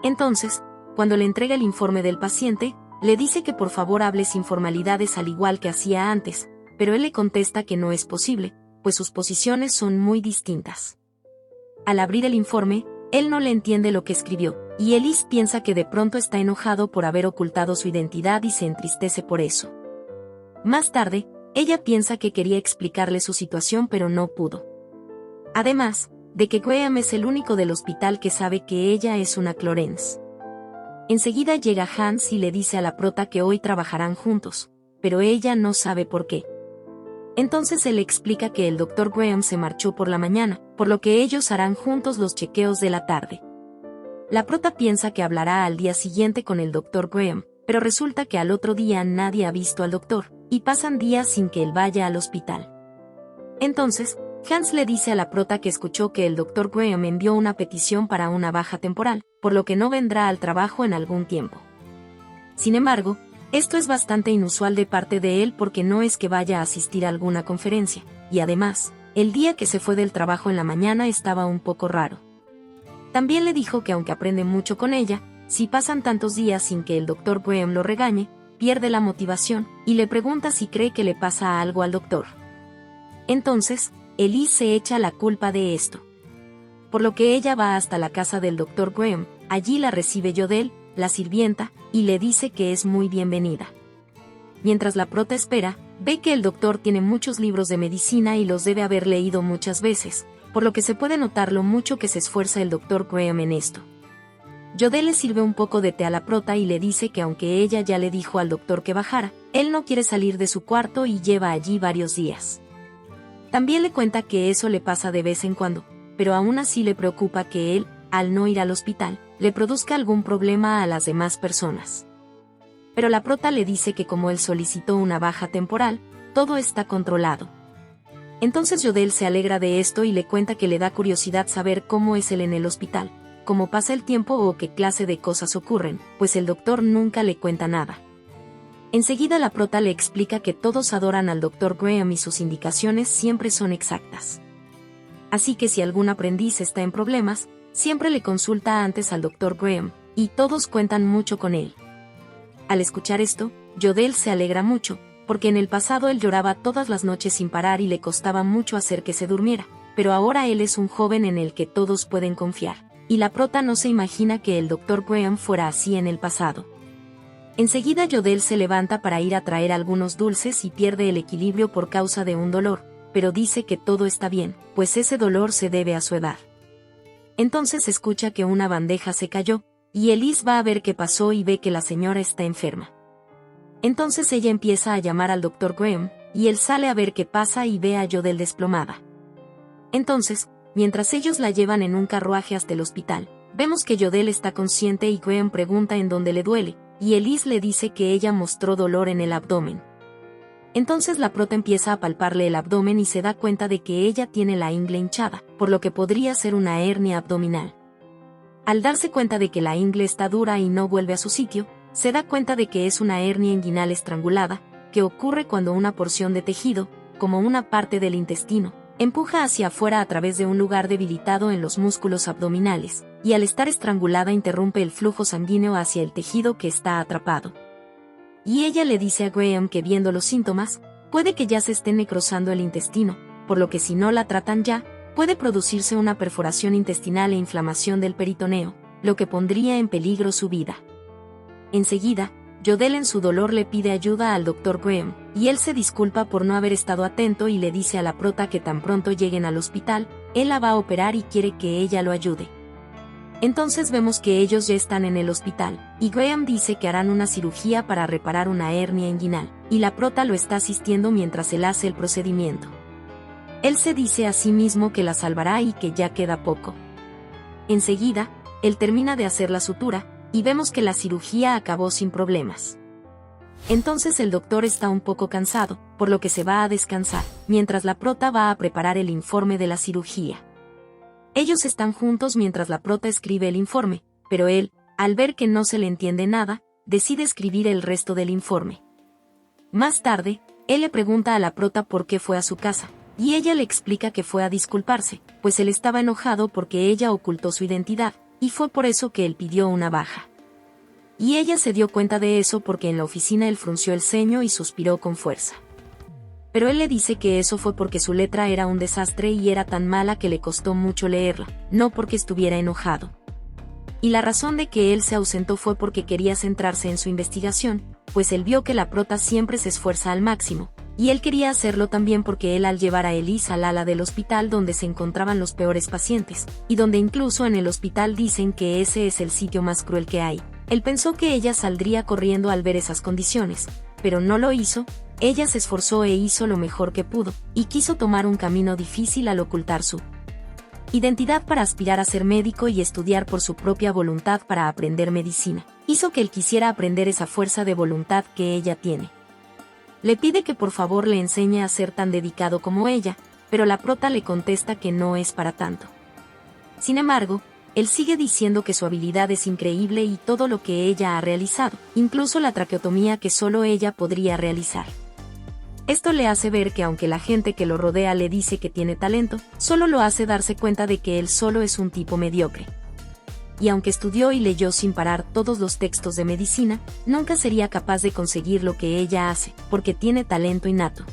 Entonces, cuando le entrega el informe del paciente, le dice que por favor hable sin formalidades al igual que hacía antes, pero él le contesta que no es posible, pues sus posiciones son muy distintas. Al abrir el informe, él no le entiende lo que escribió, y Elise piensa que de pronto está enojado por haber ocultado su identidad y se entristece por eso. Más tarde, ella piensa que quería explicarle su situación pero no pudo. Además, de que Graham es el único del hospital que sabe que ella es una Clarence. Enseguida llega Hans y le dice a la prota que hoy trabajarán juntos, pero ella no sabe por qué. Entonces él explica que el Dr. Graham se marchó por la mañana, por lo que ellos harán juntos los chequeos de la tarde. La prota piensa que hablará al día siguiente con el Dr. Graham, pero resulta que al otro día nadie ha visto al doctor, y pasan días sin que él vaya al hospital. Entonces, Hans le dice a la prota que escuchó que el Dr. Graham envió una petición para una baja temporal, por lo que no vendrá al trabajo en algún tiempo. Sin embargo, esto es bastante inusual de parte de él porque no es que vaya a asistir a alguna conferencia, y además, el día que se fue del trabajo en la mañana estaba un poco raro. También le dijo que aunque aprende mucho con ella, si pasan tantos días sin que el Dr. Graham lo regañe, pierde la motivación, y le pregunta si cree que le pasa algo al doctor. Entonces, Elise se echa la culpa de esto. Por lo que ella va hasta la casa del Dr. Graham, allí la recibe Yodel, la sirvienta, y le dice que es muy bienvenida. Mientras la prota espera, ve que el doctor tiene muchos libros de medicina y los debe haber leído muchas veces, por lo que se puede notar lo mucho que se esfuerza el Dr. Graham en esto. Jodelle le sirve un poco de té a la prota y le dice que aunque ella ya le dijo al doctor que bajara, él no quiere salir de su cuarto y lleva allí varios días. También le cuenta que eso le pasa de vez en cuando, pero aún así le preocupa que él, al no ir al hospital, le produzca algún problema a las demás personas. Pero la prota le dice que como él solicitó una baja temporal, todo está controlado. Entonces Jodelle se alegra de esto y le cuenta que le da curiosidad saber cómo es él en el hospital, cómo pasa el tiempo o qué clase de cosas ocurren, pues el doctor nunca le cuenta nada. Enseguida la prota le explica que todos adoran al Dr. Graham y sus indicaciones siempre son exactas. Así que si algún aprendiz está en problemas, siempre le consulta antes al Dr. Graham, y todos cuentan mucho con él. Al escuchar esto, Jodelle se alegra mucho, porque en el pasado él lloraba todas las noches sin parar y le costaba mucho hacer que se durmiera, pero ahora él es un joven en el que todos pueden confiar, y la prota no se imagina que el Dr. Graham fuera así en el pasado. Enseguida Jodelle se levanta para ir a traer algunos dulces y pierde el equilibrio por causa de un dolor, pero dice que todo está bien, pues ese dolor se debe a su edad. Entonces escucha que una bandeja se cayó, y Elise va a ver qué pasó y ve que la señora está enferma. Entonces ella empieza a llamar al Dr. Graham, y él sale a ver qué pasa y ve a Jodelle desplomada. Entonces, mientras ellos la llevan en un carruaje hasta el hospital, vemos que Jodelle está consciente y Graham pregunta en dónde le duele, y Elise le dice que ella mostró dolor en el abdomen. Entonces la prota empieza a palparle el abdomen y se da cuenta de que ella tiene la ingle hinchada, por lo que podría ser una hernia abdominal. Al darse cuenta de que la ingle está dura y no vuelve a su sitio, se da cuenta de que es una hernia inguinal estrangulada, que ocurre cuando una porción de tejido, como una parte del intestino, empuja hacia afuera a través de un lugar debilitado en los músculos abdominales, y al estar estrangulada interrumpe el flujo sanguíneo hacia el tejido que está atrapado. Y ella le dice a Graham que viendo los síntomas, puede que ya se esté necrosando el intestino, por lo que si no la tratan ya, puede producirse una perforación intestinal e inflamación del peritoneo, lo que pondría en peligro su vida. Enseguida, Jodelle en su dolor le pide ayuda al Dr. Graham, y él se disculpa por no haber estado atento y le dice a la prota que tan pronto lleguen al hospital, él la va a operar y quiere que ella lo ayude. Entonces vemos que ellos ya están en el hospital, y Graham dice que harán una cirugía para reparar una hernia inguinal, y la prota lo está asistiendo mientras él hace el procedimiento. Él se dice a sí mismo que la salvará y que ya queda poco. Enseguida, él termina de hacer la sutura, y vemos que la cirugía acabó sin problemas. Entonces el doctor está un poco cansado, por lo que se va a descansar, mientras la prota va a preparar el informe de la cirugía. Ellos están juntos mientras la prota escribe el informe, pero él, al ver que no se le entiende nada, decide escribir el resto del informe. Más tarde, él le pregunta a la prota por qué fue a su casa, y ella le explica que fue a disculparse, pues él estaba enojado porque ella ocultó su identidad, y fue por eso que él pidió una baja. Y ella se dio cuenta de eso porque en la oficina él frunció el ceño y suspiró con fuerza. Pero él le dice que eso fue porque su letra era un desastre y era tan mala que le costó mucho leerla, no porque estuviera enojado. Y la razón de que él se ausentó fue porque quería centrarse en su investigación, pues él vio que la prota siempre se esfuerza al máximo, y él quería hacerlo también porque él al llevar a Elise al ala del hospital donde se encontraban los peores pacientes, y donde incluso en el hospital dicen que ese es el sitio más cruel que hay, él pensó que ella saldría corriendo al ver esas condiciones, pero no lo hizo. Ella se esforzó e hizo lo mejor que pudo, y quiso tomar un camino difícil al ocultar su identidad para aspirar a ser médico y estudiar por su propia voluntad para aprender medicina. Hizo que él quisiera aprender esa fuerza de voluntad que ella tiene. Le pide que por favor le enseñe a ser tan dedicado como ella, pero la prota le contesta que no es para tanto. Sin embargo, él sigue diciendo que su habilidad es increíble y todo lo que ella ha realizado, incluso la traqueotomía que solo ella podría realizar. Esto le hace ver que aunque la gente que lo rodea le dice que tiene talento, solo lo hace darse cuenta de que él solo es un tipo mediocre. Y aunque estudió y leyó sin parar todos los textos de medicina, nunca sería capaz de conseguir lo que ella hace, porque tiene talento innato.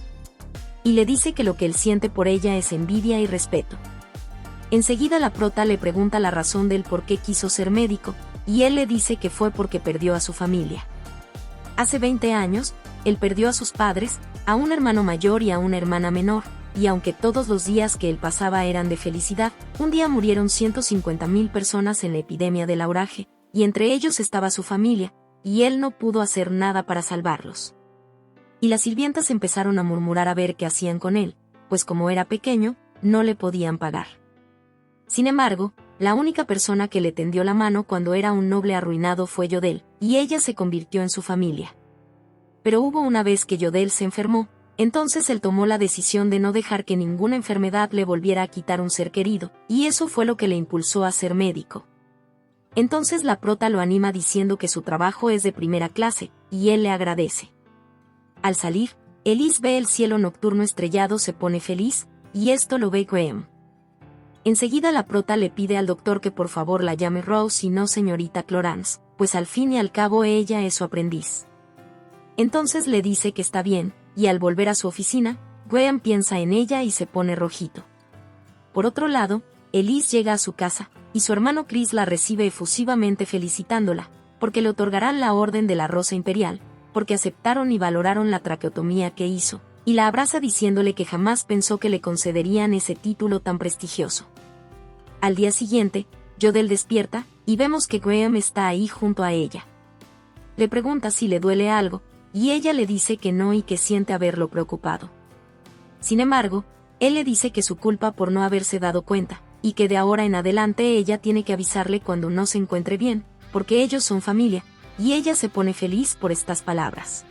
Y le dice que lo que él siente por ella es envidia y respeto. Enseguida la prota le pregunta la razón del por qué quiso ser médico, y él le dice que fue porque perdió a su familia. Hace 20 años, él perdió a sus padres, a un hermano mayor y a una hermana menor, y aunque todos los días que él pasaba eran de felicidad, un día murieron 150.000 personas en la epidemia del auraje, y entre ellos estaba su familia, y él no pudo hacer nada para salvarlos. Y las sirvientas empezaron a murmurar a ver qué hacían con él, pues como era pequeño, no le podían pagar. Sin embargo, la única persona que le tendió la mano cuando era un noble arruinado fue Yodel, y ella se convirtió en su familia. Pero hubo una vez que Yodel se enfermó, entonces él tomó la decisión de no dejar que ninguna enfermedad le volviera a quitar un ser querido, y eso fue lo que le impulsó a ser médico. Entonces la prota lo anima diciendo que su trabajo es de primera clase, y él le agradece. Al salir, Elise ve el cielo nocturno estrellado, se pone feliz, y esto lo ve Graham. Enseguida la prota le pide al doctor que por favor la llame Rose y no señorita Clorance, pues al fin y al cabo ella es su aprendiz. Entonces le dice que está bien, y al volver a su oficina, Graham piensa en ella y se pone rojito. Por otro lado, Elise llega a su casa, y su hermano Chris la recibe efusivamente felicitándola, porque le otorgarán la Orden de la Rosa Imperial, porque aceptaron y valoraron la traqueotomía que hizo, y la abraza diciéndole que jamás pensó que le concederían ese título tan prestigioso. Al día siguiente, Yodel despierta, y vemos que Graham está ahí junto a ella. Le pregunta si le duele algo, y ella le dice que no y que siente haberlo preocupado. Sin embargo, él le dice que su culpa por no haberse dado cuenta, y que de ahora en adelante ella tiene que avisarle cuando no se encuentre bien, porque ellos son familia, y ella se pone feliz por estas palabras.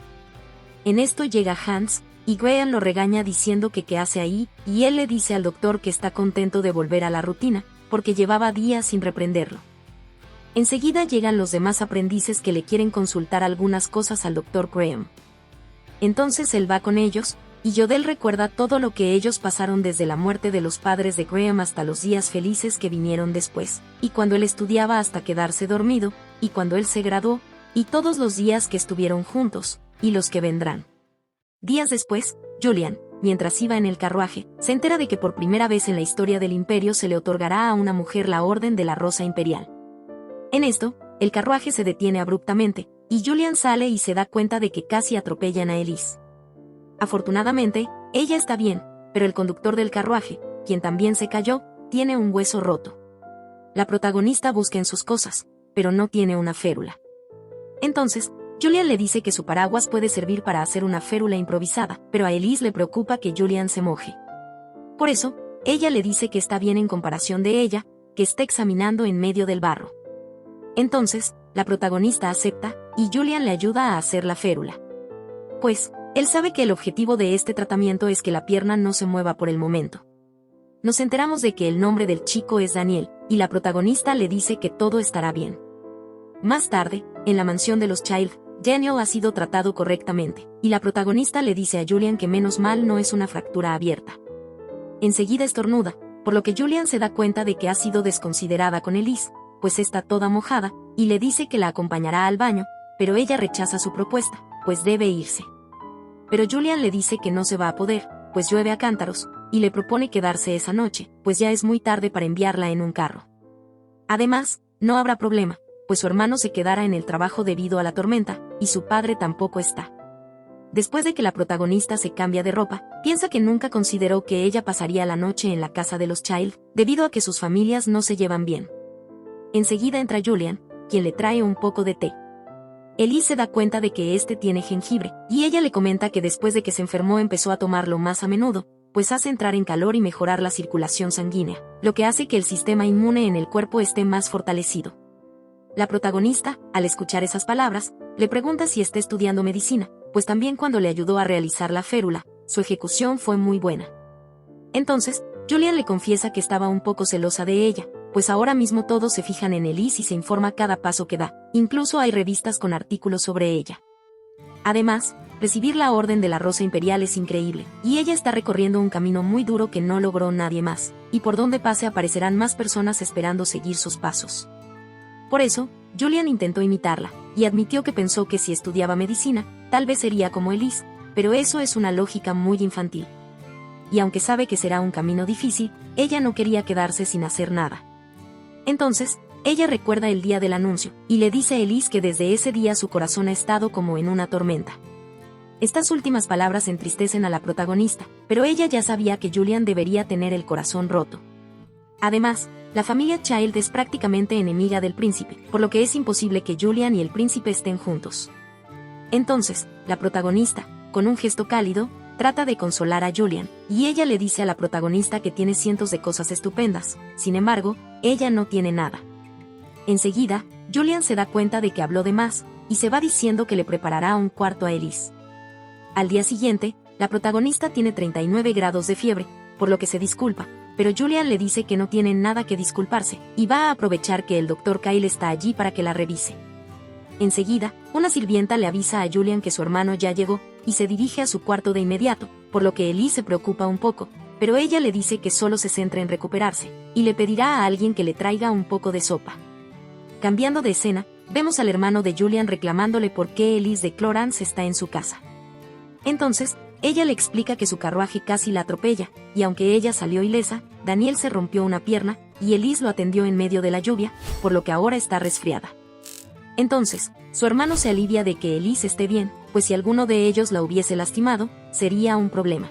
En esto llega Hans, y Graham lo regaña diciendo que qué hace ahí, y él le dice al doctor que está contento de volver a la rutina, porque llevaba días sin reprenderlo. Enseguida llegan los demás aprendices que le quieren consultar algunas cosas al doctor Graham. Entonces él va con ellos, y Yodel recuerda todo lo que ellos pasaron desde la muerte de los padres de Graham hasta los días felices que vinieron después, y cuando él estudiaba hasta quedarse dormido, y cuando él se graduó, y todos los días que estuvieron juntos, y los que vendrán. Días después, Julian, mientras iba en el carruaje, se entera de que por primera vez en la historia del imperio se le otorgará a una mujer la Orden de la Rosa Imperial. En esto, el carruaje se detiene abruptamente, y Julian sale y se da cuenta de que casi atropellan a Elise. Afortunadamente, ella está bien, pero el conductor del carruaje, quien también se cayó, tiene un hueso roto. La protagonista busca en sus cosas, pero no tiene una férula. Entonces, Julian le dice que su paraguas puede servir para hacer una férula improvisada, pero a Elise le preocupa que Julian se moje. Por eso, ella le dice que está bien en comparación de ella, que está examinando en medio del barro. Entonces, la protagonista acepta, y Julian le ayuda a hacer la férula. Pues, él sabe que el objetivo de este tratamiento es que la pierna no se mueva por el momento. Nos enteramos de que el nombre del chico es Daniel, y la protagonista le dice que todo estará bien. Más tarde, en la mansión de los Child, Daniel ha sido tratado correctamente, y la protagonista le dice a Julian que menos mal no es una fractura abierta. Enseguida estornuda, por lo que Julian se da cuenta de que ha sido desconsiderada con Elise, pues está toda mojada, y le dice que la acompañará al baño, pero ella rechaza su propuesta, pues debe irse. Pero Julian le dice que no se va a poder, pues llueve a cántaros, y le propone quedarse esa noche, pues ya es muy tarde para enviarla en un carro. Además, no habrá problema, pues su hermano se quedará en el trabajo debido a la tormenta, y su padre tampoco está. Después de que la protagonista se cambia de ropa, piensa que nunca consideró que ella pasaría la noche en la casa de los Child, debido a que sus familias no se llevan bien. Enseguida entra Julian, quien le trae un poco de té. Elise se da cuenta de que este tiene jengibre, y ella le comenta que después de que se enfermó empezó a tomarlo más a menudo, pues hace entrar en calor y mejorar la circulación sanguínea, lo que hace que el sistema inmune en el cuerpo esté más fortalecido. La protagonista, al escuchar esas palabras, le pregunta si está estudiando medicina, pues también cuando le ayudó a realizar la férula, su ejecución fue muy buena. Entonces, Julian le confiesa que estaba un poco celosa de ella, pues ahora mismo todos se fijan en Elise y se informa cada paso que da, incluso hay revistas con artículos sobre ella. Además, recibir la Orden de la Rosa Imperial es increíble, y ella está recorriendo un camino muy duro que no logró nadie más, y por donde pase aparecerán más personas esperando seguir sus pasos. Por eso, Julian intentó imitarla, y admitió que pensó que si estudiaba medicina, tal vez sería como Elise, pero eso es una lógica muy infantil. Y aunque sabe que será un camino difícil, ella no quería quedarse sin hacer nada. Entonces, ella recuerda el día del anuncio, y le dice a Elise que desde ese día su corazón ha estado como en una tormenta. Estas últimas palabras entristecen a la protagonista, pero ella ya sabía que Julian debería tener el corazón roto. Además, la familia Child es prácticamente enemiga del príncipe, por lo que es imposible que Julian y el príncipe estén juntos. Entonces, la protagonista, con un gesto cálido, trata de consolar a Julian, y ella le dice a la protagonista que tiene cientos de cosas estupendas, sin embargo, ella no tiene nada. Enseguida, Julian se da cuenta de que habló de más, y se va diciendo que le preparará un cuarto a Elise. Al día siguiente, la protagonista tiene 39 grados de fiebre, por lo que se disculpa, pero Julian le dice que no tiene nada que disculparse, y va a aprovechar que el Dr. Kyle está allí para que la revise. Enseguida, una sirvienta le avisa a Julian que su hermano ya llegó, y se dirige a su cuarto de inmediato, por lo que Elise se preocupa un poco, pero ella le dice que solo se centre en recuperarse, y le pedirá a alguien que le traiga un poco de sopa. Cambiando de escena, vemos al hermano de Julian reclamándole por qué Elise de Clorance está en su casa. Entonces, ella le explica que su carruaje casi la atropella, y aunque ella salió ilesa, Daniel se rompió una pierna, y Elise lo atendió en medio de la lluvia, por lo que ahora está resfriada. Entonces, su hermano se alivia de que Elise esté bien, pues si alguno de ellos la hubiese lastimado, sería un problema.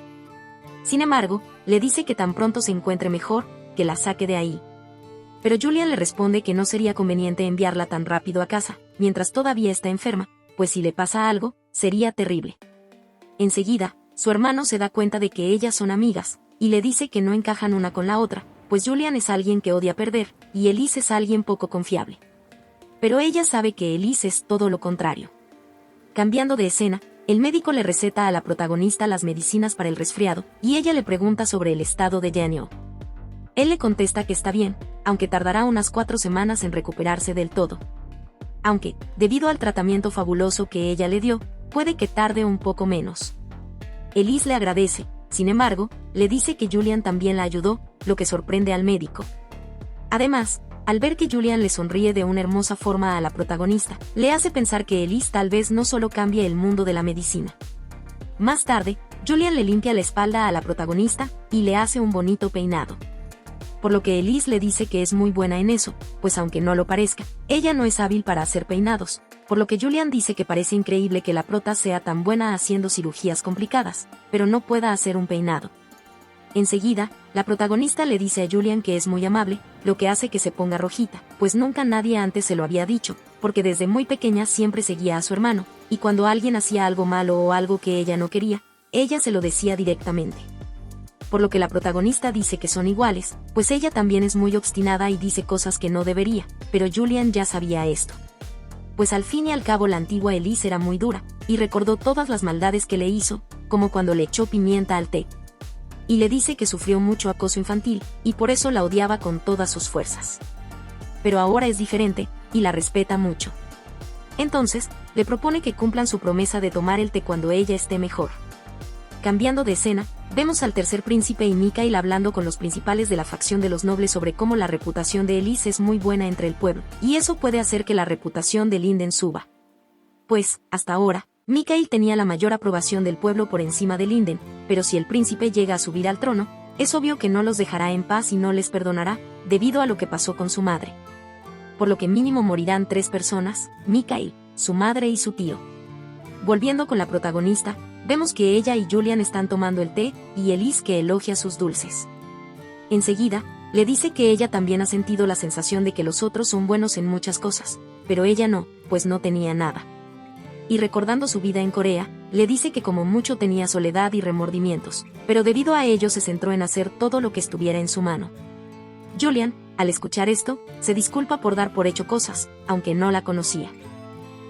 Sin embargo, le dice que tan pronto se encuentre mejor, que la saque de ahí. Pero Julian le responde que no sería conveniente enviarla tan rápido a casa, mientras todavía está enferma, pues si le pasa algo, sería terrible. Enseguida, su hermano se da cuenta de que ellas son amigas, y le dice que no encajan una con la otra, pues Julian es alguien que odia perder, y Elise es alguien poco confiable. Pero ella sabe que Elise es todo lo contrario. Cambiando de escena, el médico le receta a la protagonista las medicinas para el resfriado, y ella le pregunta sobre el estado de Daniel. Él le contesta que está bien, aunque tardará unas 4 semanas en recuperarse del todo. Aunque, debido al tratamiento fabuloso que ella le dio, puede que tarde un poco menos. Elise le agradece, sin embargo, le dice que Julian también la ayudó, lo que sorprende al médico. Además, al ver que Julian le sonríe de una hermosa forma a la protagonista, le hace pensar que Elise tal vez no solo cambie el mundo de la medicina. Más tarde, Julian le limpia la espalda a la protagonista, y le hace un bonito peinado. Por lo que Elise le dice que es muy buena en eso, pues aunque no lo parezca, ella no es hábil para hacer peinados, por lo que Julian dice que parece increíble que la prota sea tan buena haciendo cirugías complicadas, pero no pueda hacer un peinado. Enseguida, la protagonista le dice a Julian que es muy amable, lo que hace que se ponga rojita, pues nunca nadie antes se lo había dicho, porque desde muy pequeña siempre seguía a su hermano, y cuando alguien hacía algo malo o algo que ella no quería, ella se lo decía directamente. Por lo que la protagonista dice que son iguales, pues ella también es muy obstinada y dice cosas que no debería, pero Julian ya sabía esto. Pues al fin y al cabo la antigua Elise era muy dura, y recordó todas las maldades que le hizo, como cuando le echó pimienta al té. Y le dice que sufrió mucho acoso infantil, y por eso la odiaba con todas sus fuerzas. Pero ahora es diferente, y la respeta mucho. Entonces, le propone que cumplan su promesa de tomar el té cuando ella esté mejor. Cambiando de escena, vemos al tercer príncipe y Mikhail hablando con los principales de la facción de los nobles sobre cómo la reputación de Elise es muy buena entre el pueblo, y eso puede hacer que la reputación de Linden suba. Pues, hasta ahora, Mikhail tenía la mayor aprobación del pueblo por encima de Linden, pero si el príncipe llega a subir al trono, es obvio que no los dejará en paz y no les perdonará, debido a lo que pasó con su madre. Por lo que mínimo morirán 3 personas, Mikhail, su madre y su tío. Volviendo con la protagonista, vemos que ella y Julian están tomando el té, y Elise que elogia sus dulces. Enseguida, le dice que ella también ha sentido la sensación de que los otros son buenos en muchas cosas, pero ella no, pues no tenía nada. Y recordando su vida en Corea, le dice que como mucho tenía soledad y remordimientos, pero debido a ello se centró en hacer todo lo que estuviera en su mano. Julian, al escuchar esto, se disculpa por dar por hecho cosas, aunque no la conocía.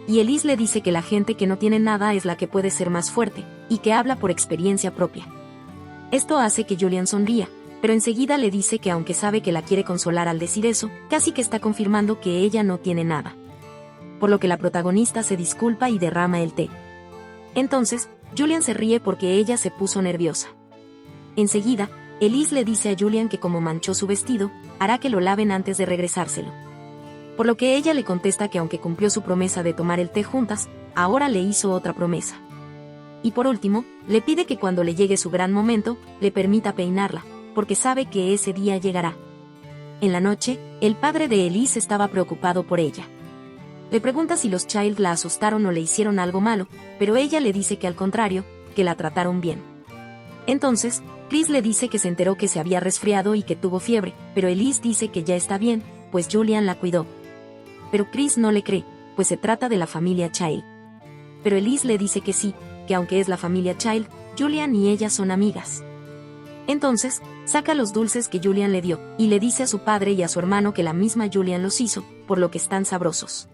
Y Elise le dice que la gente que no tiene nada es la que puede ser más fuerte, y que habla por experiencia propia. Esto hace que Julian sonría, pero enseguida le dice que aunque sabe que la quiere consolar al decir eso, casi que está confirmando que ella no tiene nada. Por lo que la protagonista se disculpa y derrama el té. Entonces, Julian se ríe porque ella se puso nerviosa. Enseguida, Elise le dice a Julian que como manchó su vestido, hará que lo laven antes de regresárselo. Por lo que ella le contesta que aunque cumplió su promesa de tomar el té juntas, ahora le hizo otra promesa. Y por último, le pide que cuando le llegue su gran momento, le permita peinarla, porque sabe que ese día llegará. En la noche, el padre de Elise estaba preocupado por ella. Le pregunta si los Child la asustaron o le hicieron algo malo, pero ella le dice que al contrario, que la trataron bien. Entonces, Chris le dice que se enteró que se había resfriado y que tuvo fiebre, pero Elise dice que ya está bien, pues Julian la cuidó. Pero Chris no le cree, pues se trata de la familia Child. Pero Elise le dice que sí, que aunque es la familia Child, Julian y ella son amigas. Entonces, saca los dulces que Julian le dio, y le dice a su padre y a su hermano que la misma Julian los hizo, por lo que están sabrosos.